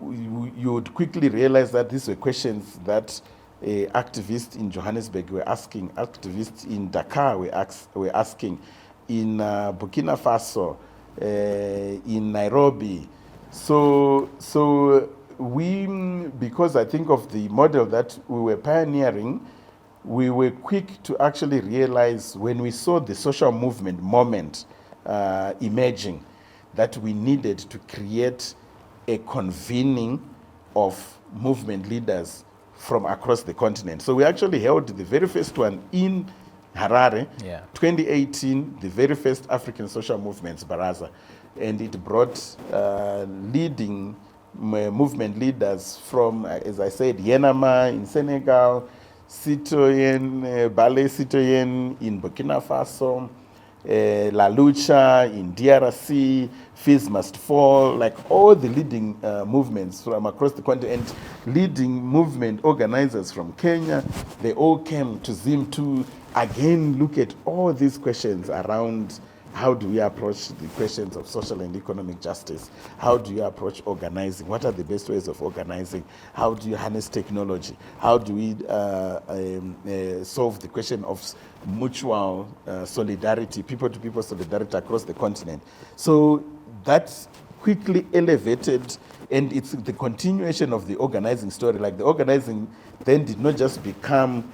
you would quickly realize that these were questions that activists in Johannesburg were asking, activists in Dakar were asking, in Burkina Faso, in Nairobi. So we, because I think of the model that we were pioneering, we were quick to actually realize when we saw the social movement moment emerging, that we needed to create a convening of movement leaders from across the continent. So we actually held the very first one in Harare, 2018, the very first African social movements, Baraza. And it brought leading movement leaders from, as I said, Yenama in Senegal, Ballet Citoyen in Burkina Faso, La Lucha in DRC, Fees Must Fall, like all the leading movements from across the continent, leading movement organizers from Kenya, they all came to Zim to again look at all these questions around how do we approach the questions of social and economic justice? How do you approach organizing? What are the best ways of organizing? How do you harness technology? How do we solve the question of mutual solidarity, people-to-people solidarity across the continent? So that quickly elevated, and it's the continuation of the organizing story. Like the organizing then did not just become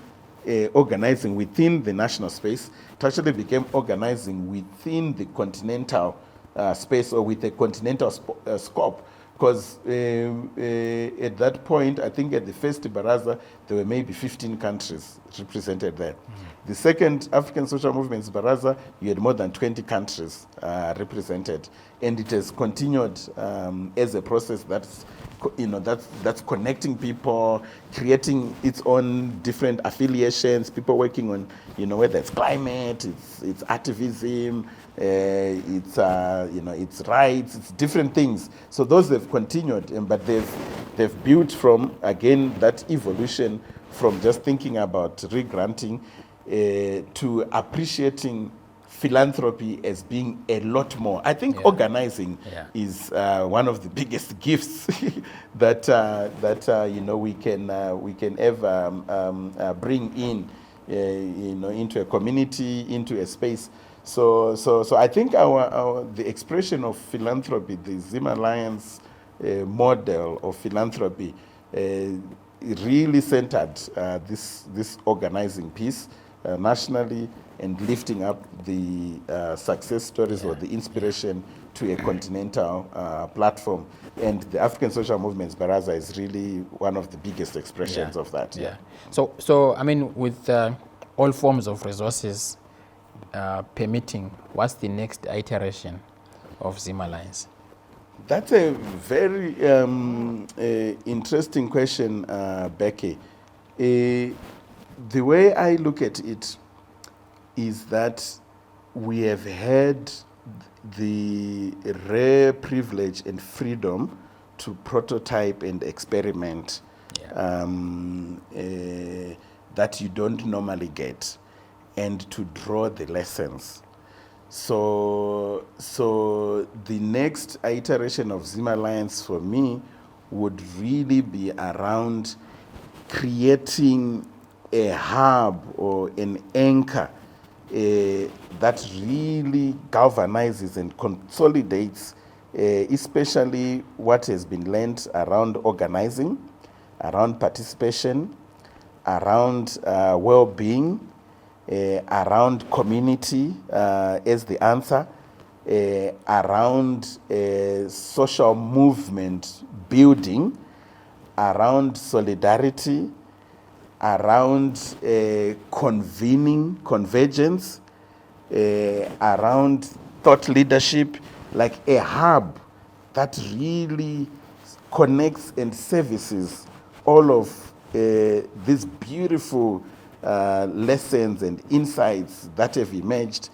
organizing within the national space, it actually became organizing within the continental space or with a continental scope. Because at that point, I think at the first Baraza, there were maybe 15 countries represented there. The second African Social Movements Baraza, you had more than 20 countries represented. And it has continued as a process that's connecting people, creating its own different affiliations, people working on, whether it's climate, it's activism, it's rights, it's different things. So those have continued, but they've built from, again, that evolution from just thinking about re-granting to appreciating philanthropy as being a lot more. I think organizing is one of the biggest gifts that we can ever bring in, into a community, into a space. So I think the expression of philanthropy, the ZimAlliance model of philanthropy, really centered this organizing piece nationally, and lifting up the success stories or the inspiration to a continental platform. And the African Social Movements Baraza is really one of the biggest expressions of that. So I mean, with all forms of resources permitting, what's the next iteration of ZimAlliance? That's a very interesting question, Becky. The way I look at it is that we have had the rare privilege and freedom to prototype and experiment that you don't normally get, and to draw the lessons. So the next iteration of ZimAlliance for me would really be around creating a hub or an anchor that really galvanizes and consolidates, especially what has been learned around organizing, around participation, around well-being, around community as the answer, around social movement building, around solidarity, around convening, convergence, around thought leadership, like a hub that really connects and services all of these beautiful lessons and insights that have emerged,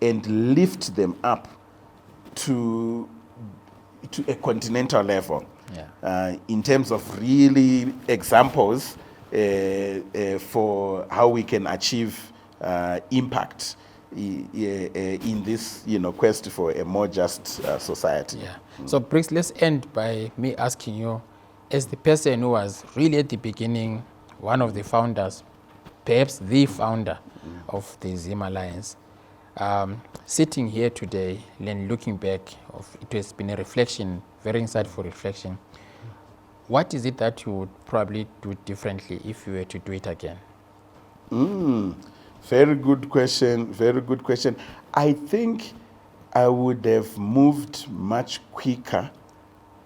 and lift them up to a continental level in terms of really examples for how we can achieve impact in this quest for a more just society. So Briggs, let's end by me asking you, as the person who was really at the beginning, one of the founders, perhaps the founder of the ZimAlliance, sitting here today and looking back, it has been a reflection, very insightful reflection. What is it that you would probably do differently if you were to do it again? Very good question, very good question. I think I would have moved much quicker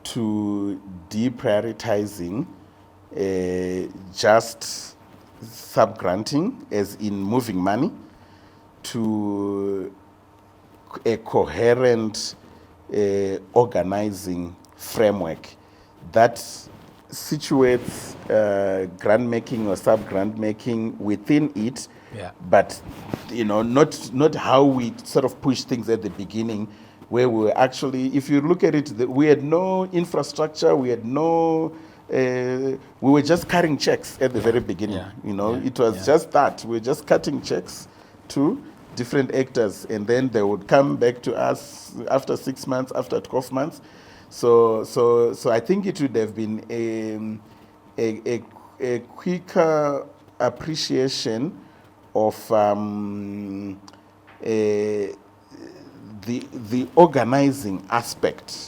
to deprioritizing just sub-granting, as in moving money, to a coherent organizing framework that situates grant making or sub-grant making within it, but not how we sort of push things at the beginning, where we were actually, if you look at it, we had no infrastructure, we had no, we were just cutting checks at the very beginning. It was just that we were just cutting checks to different actors, and then they would come back to us after 6 months, after 12 months. So I think it would have been a quicker appreciation of the organizing aspect,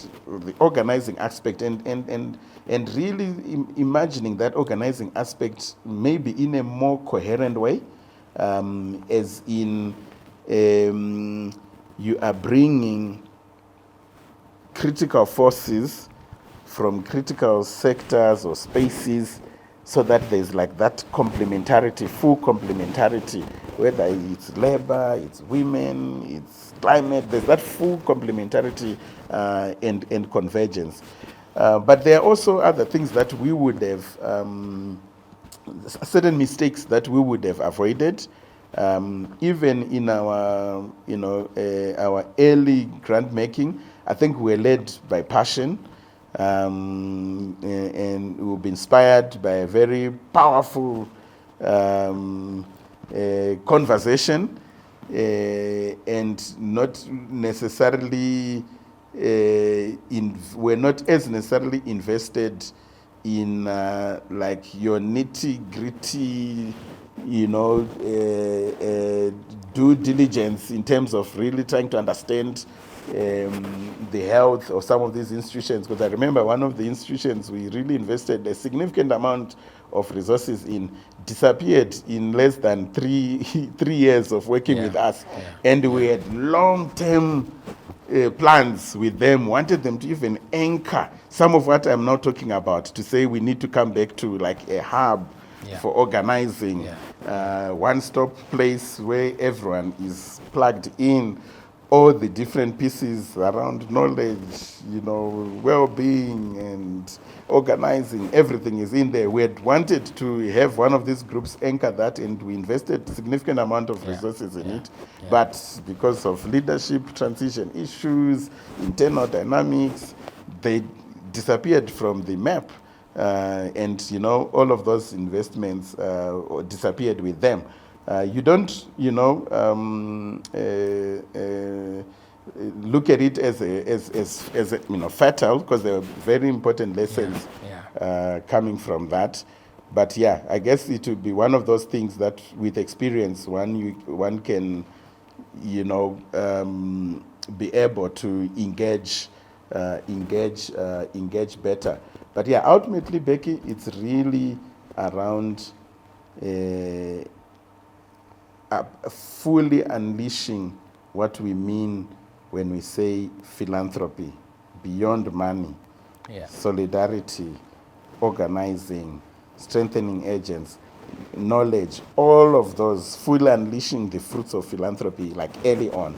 and really imagining that organizing aspect maybe in a more coherent way, as in you are bringing critical forces from critical sectors or spaces, so that there's like that complementarity, full complementarity, whether it's labor, it's women, it's climate, there's that full complementarity and convergence. But there are also other things that we would have, certain mistakes that we would have avoided. Even in our, our early grant making, I think we were led by passion, and we were inspired by a very powerful conversation, and not necessarily we're not as necessarily invested in like your nitty-gritty, due diligence in terms of really trying to understand the health of some of these institutions. Because I remember one of the institutions we really invested a significant amount of resources in disappeared in less than 3 years of working with us. And we had long-term plans with them, wanted them to even anchor some of what I'm now talking about, to say we need to come back to like a hub for organizing, one-stop place where everyone is plugged in, all the different pieces around knowledge, well-being and organizing, everything is in there. We had wanted to have one of these groups anchor that, and we invested a significant amount of resources in it. But because of leadership transition issues, internal dynamics, they disappeared from the map. And all of those investments disappeared with them. You don't, look at it as fatal, because there are very important lessons coming from that. But yeah, I guess it would be one of those things that, with experience, one can, be able to engage better. But yeah, ultimately, Becky, it's really around fully unleashing what we mean when we say philanthropy, beyond money, solidarity, organizing, strengthening agents, knowledge, all of those, fully unleashing the fruits of philanthropy, like early on,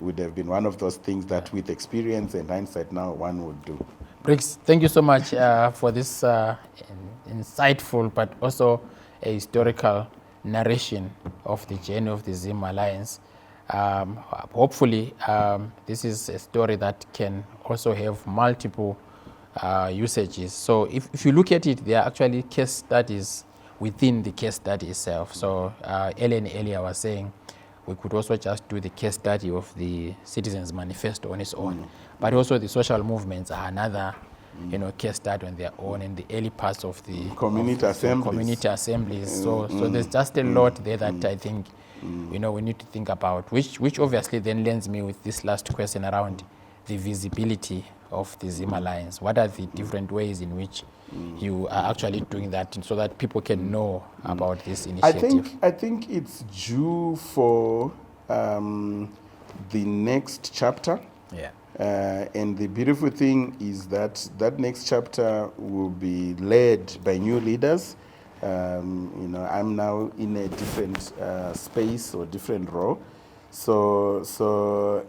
would have been one of those things that, with experience and hindsight now, one would do. Briggs, thank you so much for this insightful but also a historical narration of the journey of the ZimAlliance. Hopefully, this is a story that can also have multiple usages. So if you look at it, there are actually case studies within the case study itself. So Ellen earlier was saying we could also just do the case study of the Citizens Manifesto on its own. But also the social movements are another case study on their own, in the early parts of the community assemblies. So there's just a lot there that I think we need to think about, which obviously then lends me with this last question around the visibility of the ZimAlliance. What are the different ways in which you are actually doing that, so that people can know about this initiative? I think it's due for the next chapter. And the beautiful thing is that that next chapter will be led by new leaders. I'm now in a different space or different role.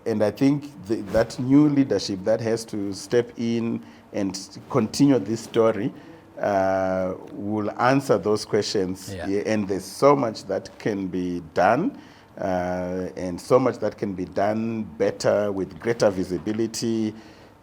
And I think that new leadership that has to step in and continue this story will answer those questions. Yeah. And there's so much that can be done, and so much that can be done better with greater visibility,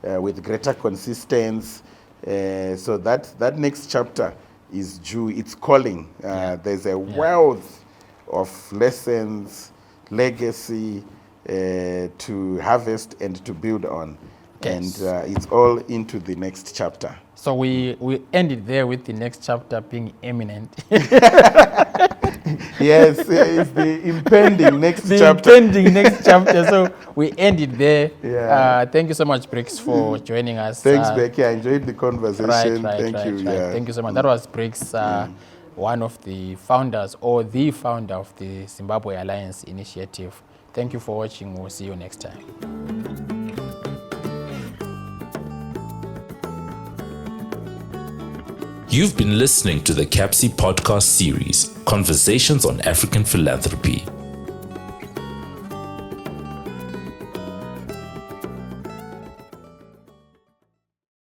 with greater consistency. So that next chapter is due. It's calling. There's a wealth of lessons, legacy to harvest and to build on. Yes. And it's all into the next chapter. So we ended there with the next chapter being imminent. Yes, it's the impending next The chapter. impending next chapter. So we ended there. Yeah. Thank you so much, Briggs, for joining us. Thanks, Becky. I enjoyed the conversation. Right. Thank you. Yeah. Thank you so much. That was Briggs, one of the founders, or the founder of the Zimbabwe Alliance Initiative. Thank you for watching. We'll see you next time. You've been listening to the CAPSI podcast series, Conversations on African Philanthropy.